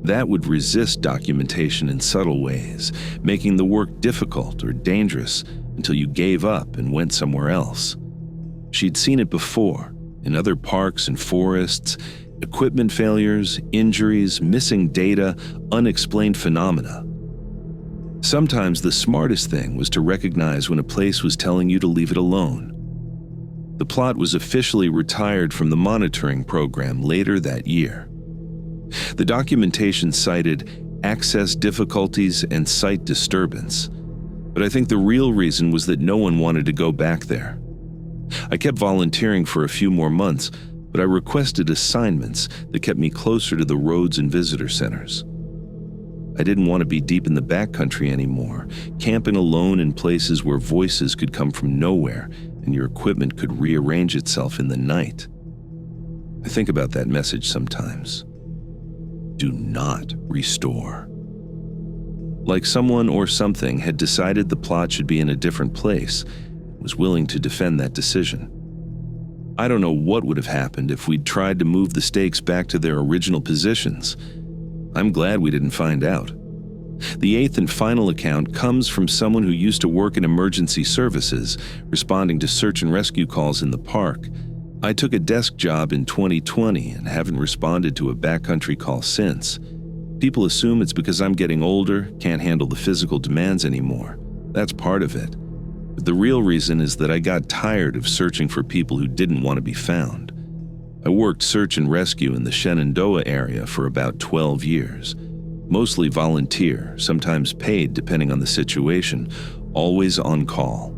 That would resist documentation in subtle ways, making the work difficult or dangerous until you gave up and went somewhere else. She'd seen it before, in other parks and forests, equipment failures, injuries, missing data, unexplained phenomena. Sometimes the smartest thing was to recognize when a place was telling you to leave it alone. The plot was officially retired from the monitoring program later that year. The documentation cited access difficulties and site disturbance, but I think the real reason was that no one wanted to go back there. I kept volunteering for a few more months, but I requested assignments that kept me closer to the roads and visitor centers. I didn't want to be deep in the backcountry anymore, camping alone in places where voices could come from nowhere and your equipment could rearrange itself in the night. I think about that message sometimes. Do not restore. Like someone or something had decided the plot should be in a different place, was willing to defend that decision. I don't know what would have happened if we'd tried to move the stakes back to their original positions. I'm glad we didn't find out. The eighth and final account comes from someone who used to work in emergency services, responding to search and rescue calls in the park. I took a desk job in 2020 and haven't responded to a backcountry call since. People assume it's because I'm getting older, can't handle the physical demands anymore. That's part of it. But the real reason is that I got tired of searching for people who didn't want to be found. I worked search and rescue in the Shenandoah area for about 12 years. Mostly volunteer, sometimes paid depending on the situation, always on call.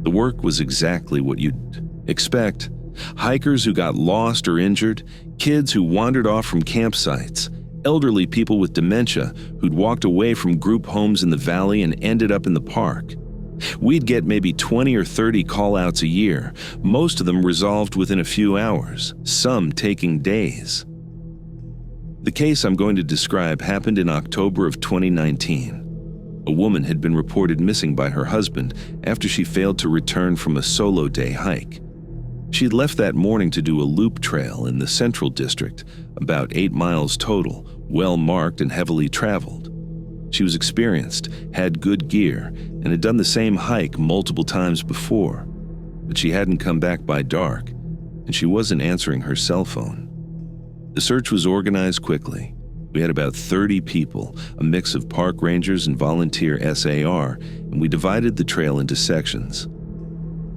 The work was exactly what you'd expect. Hikers who got lost or injured, kids who wandered off from campsites, elderly people with dementia who'd walked away from group homes in the valley and ended up in the park. We'd get maybe 20 or 30 call-outs a year, most of them resolved within a few hours, some taking days. The case I'm going to describe happened in October of 2019. A woman had been reported missing by her husband after she failed to return from a solo day hike. She'd left that morning to do a loop trail in the Central District, about 8 miles total, well marked and heavily traveled. She was experienced, had good gear, and had done the same hike multiple times before, but she hadn't come back by dark, and she wasn't answering her cell phone. The search was organized quickly. We had about 30 people, a mix of park rangers and volunteer SAR, and we divided the trail into sections.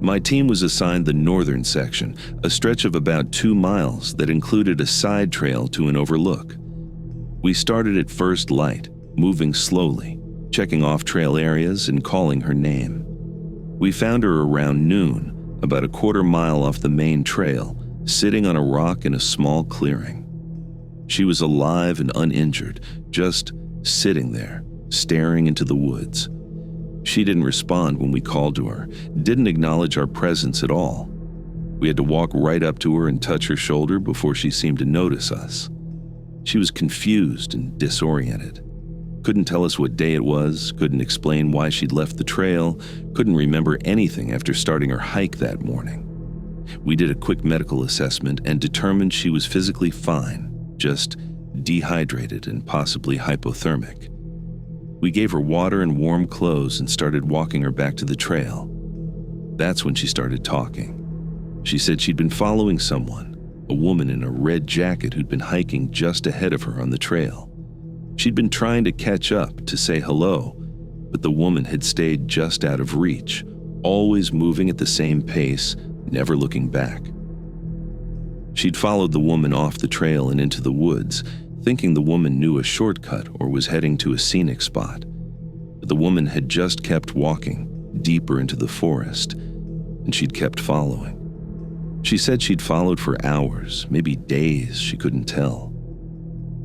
My team was assigned the northern section, a stretch of about 2 miles that included a side trail to an overlook. We started at first light, moving slowly, checking off trail areas and calling her name. We found her around noon, about a quarter mile off the main trail, sitting on a rock in a small clearing. She was alive and uninjured, just sitting there, staring into the woods. She didn't respond when we called to her, didn't acknowledge our presence at all. We had to walk right up to her and touch her shoulder before she seemed to notice us. She was confused and disoriented. Couldn't tell us what day it was, couldn't explain why she'd left the trail, couldn't remember anything after starting her hike that morning. We did a quick medical assessment and determined she was physically fine, just dehydrated and possibly hypothermic. We gave her water and warm clothes and started walking her back to the trail. That's when she started talking. She said she'd been following someone, a woman in a red jacket who'd been hiking just ahead of her on the trail. She'd been trying to catch up to say hello, but the woman had stayed just out of reach, always moving at the same pace, never looking back. She'd followed the woman off the trail and into the woods, thinking the woman knew a shortcut or was heading to a scenic spot. But the woman had just kept walking, deeper into the forest, and she'd kept following. She said she'd followed for hours, maybe days, she couldn't tell.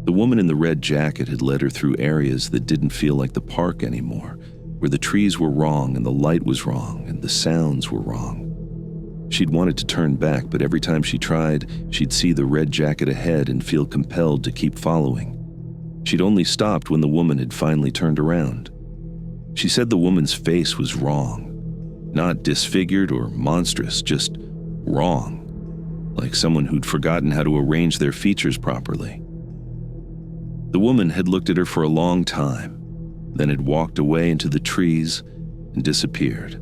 The woman in the red jacket had led her through areas that didn't feel like the park anymore, where the trees were wrong and the light was wrong and the sounds were wrong. She'd wanted to turn back, but every time she tried, she'd see the red jacket ahead and feel compelled to keep following. She'd only stopped when the woman had finally turned around. She said the woman's face was wrong. Not disfigured or monstrous, just wrong. Like someone who'd forgotten how to arrange their features properly. The woman had looked at her for a long time, then had walked away into the trees and disappeared.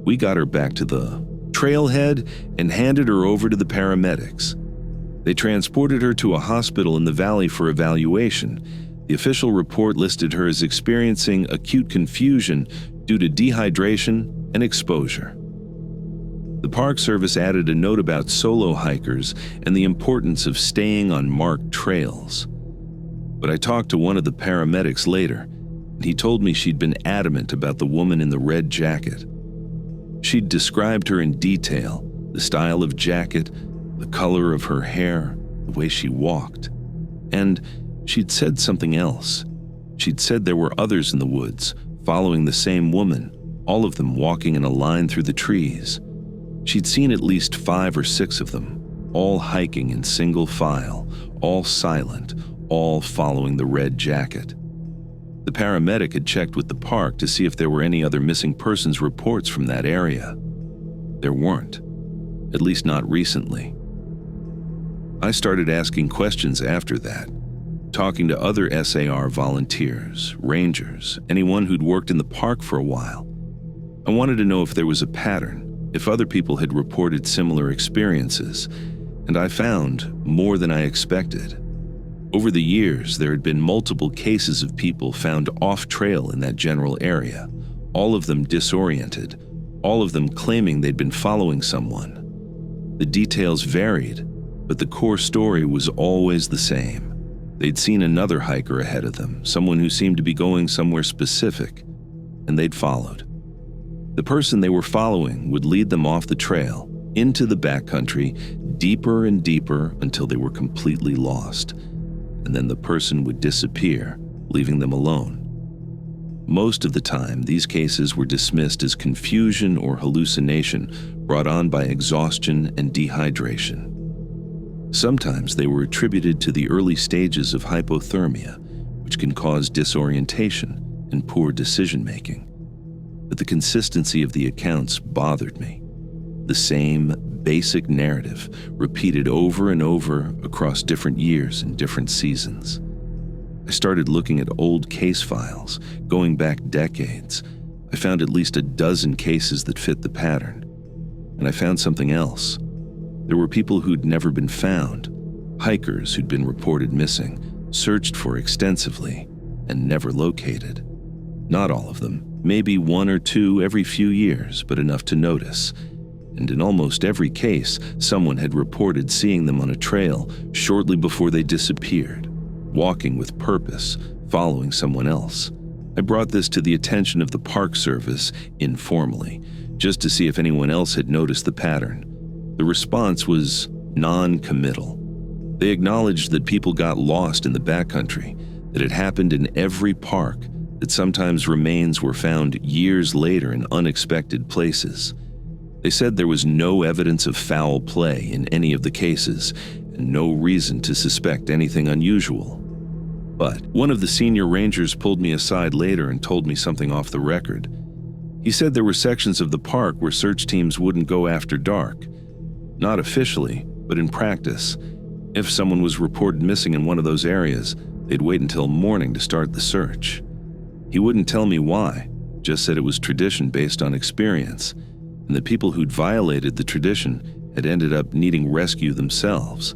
We got her back to the trailhead, and handed her over to the paramedics. They transported her to a hospital in the valley for evaluation. The official report listed her as experiencing acute confusion due to dehydration and exposure. The Park Service added a note about solo hikers and the importance of staying on marked trails. But I talked to one of the paramedics later, and he told me she'd been adamant about the woman in the red jacket. She'd described her in detail, the style of jacket, the color of her hair, the way she walked. And she'd said something else. She'd said there were others in the woods, following the same woman, all of them walking in a line through the trees. She'd seen at least 5 or 6 of them, all hiking in single file, all silent, all following the red jacket. The paramedic had checked with the park to see if there were any other missing persons reports from that area. There weren't, at least not recently. I started asking questions after that, talking to other SAR volunteers, rangers, anyone who'd worked in the park for a while. I wanted to know if there was a pattern, if other people had reported similar experiences, and I found more than I expected. Over the years, there had been multiple cases of people found off-trail in that general area, all of them disoriented, all of them claiming they'd been following someone. The details varied, but the core story was always the same. They'd seen another hiker ahead of them, someone who seemed to be going somewhere specific, and they'd followed. The person they were following would lead them off the trail, into the backcountry, deeper and deeper until they were completely lost, and then the person would disappear, leaving them alone. Most of the time, these cases were dismissed as confusion or hallucination brought on by exhaustion and dehydration. Sometimes they were attributed to the early stages of hypothermia, which can cause disorientation and poor decision-making. But the consistency of the accounts bothered me. The same basic narrative repeated over and over across different years and different seasons. I started looking at old case files, going back decades. I found at least a dozen cases that fit the pattern. And I found something else. There were people who'd never been found, hikers who'd been reported missing, searched for extensively, and never located. Not all of them, maybe 1 or 2 every few years, but enough to notice. And in almost every case, someone had reported seeing them on a trail shortly before they disappeared, walking with purpose, following someone else. I brought this to the attention of the Park Service informally, just to see if anyone else had noticed the pattern. The response was non-committal. They acknowledged that people got lost in the backcountry, that it happened in every park, that sometimes remains were found years later in unexpected places. They said there was no evidence of foul play in any of the cases, and no reason to suspect anything unusual. But one of the senior rangers pulled me aside later and told me something off the record. He said there were sections of the park where search teams wouldn't go after dark. Not officially, but in practice. If someone was reported missing in one of those areas, they'd wait until morning to start the search. He wouldn't tell me why, just said it was tradition based on experience, and the people who'd violated the tradition had ended up needing rescue themselves.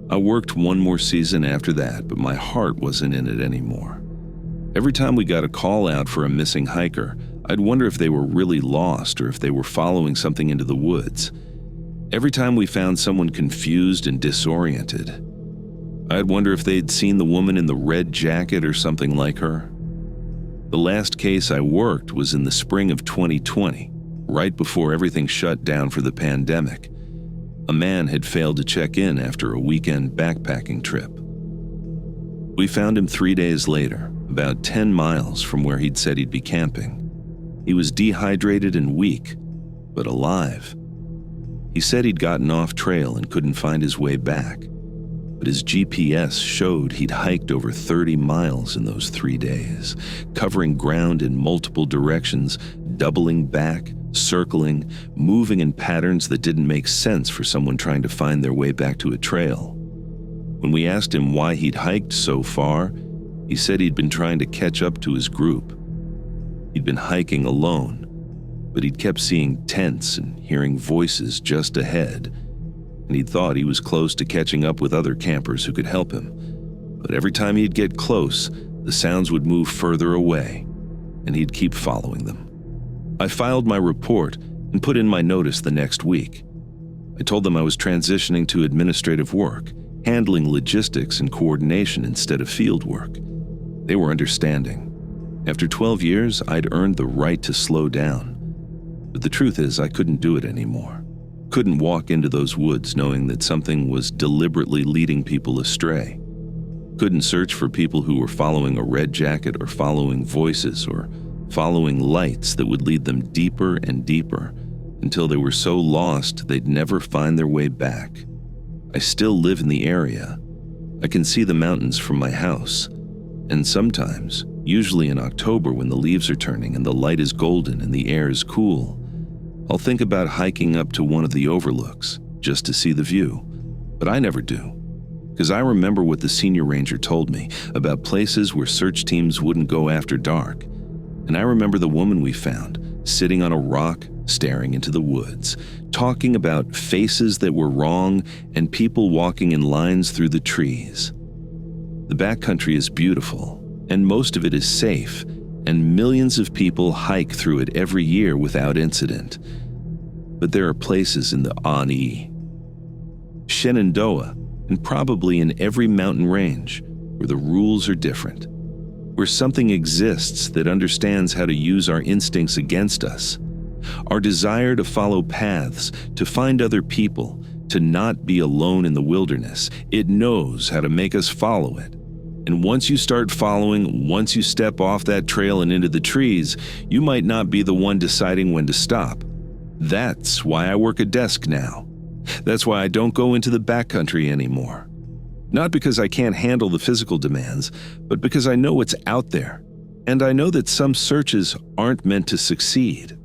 I worked one more season after that, but my heart wasn't in it anymore. Every time we got a call out for a missing hiker, I'd wonder if they were really lost or if they were following something into the woods. Every time we found someone confused and disoriented, I'd wonder if they'd seen the woman in the red jacket or something like her. The last case I worked was in the spring of 2020, right before everything shut down for the pandemic. A man had failed to check in after a weekend backpacking trip. We found him 3 days later, about 10 miles from where he'd said he'd be camping. He was dehydrated and weak, but alive. He said he'd gotten off trail and couldn't find his way back, but his GPS showed he'd hiked over 30 miles in those 3 days, covering ground in multiple directions, doubling back, circling, moving in patterns that didn't make sense for someone trying to find their way back to a trail. When we asked him why he'd hiked so far, he said he'd been trying to catch up to his group. He'd been hiking alone, but he'd kept seeing tents and hearing voices just ahead, and he'd thought he was close to catching up with other campers who could help him. But every time he'd get close, the sounds would move further away, and he'd keep following them. I filed my report and put in my notice the next week. I told them I was transitioning to administrative work, handling logistics and coordination instead of field work. They were understanding. After 12 years, I'd earned the right to slow down. But the truth is, I couldn't do it anymore. Couldn't walk into those woods knowing that something was deliberately leading people astray. Couldn't search for people who were following a red jacket or following voices or following lights that would lead them deeper and deeper until they were so lost they'd never find their way back. I still live in the area. I can see the mountains from my house. And sometimes, usually in October when the leaves are turning and the light is golden and the air is cool, I'll think about hiking up to one of the overlooks just to see the view. But I never do, because I remember what the senior ranger told me about places where search teams wouldn't go after dark. And I remember the woman we found, sitting on a rock, staring into the woods, talking about faces that were wrong and people walking in lines through the trees. The backcountry is beautiful, and most of it is safe, and millions of people hike through it every year without incident. But there are places in the Ani, Shenandoah, and probably in every mountain range where the rules are different, where something exists that understands how to use our instincts against us, our desire to follow paths, to find other people, to not be alone in the wilderness. It knows how to make us follow it. And once you start following, once you step off that trail and into the trees, you might not be the one deciding when to stop. That's why I work a desk now. That's why I don't go into the backcountry anymore. Not because I can't handle the physical demands, but because I know what's out there. And I know that some searches aren't meant to succeed.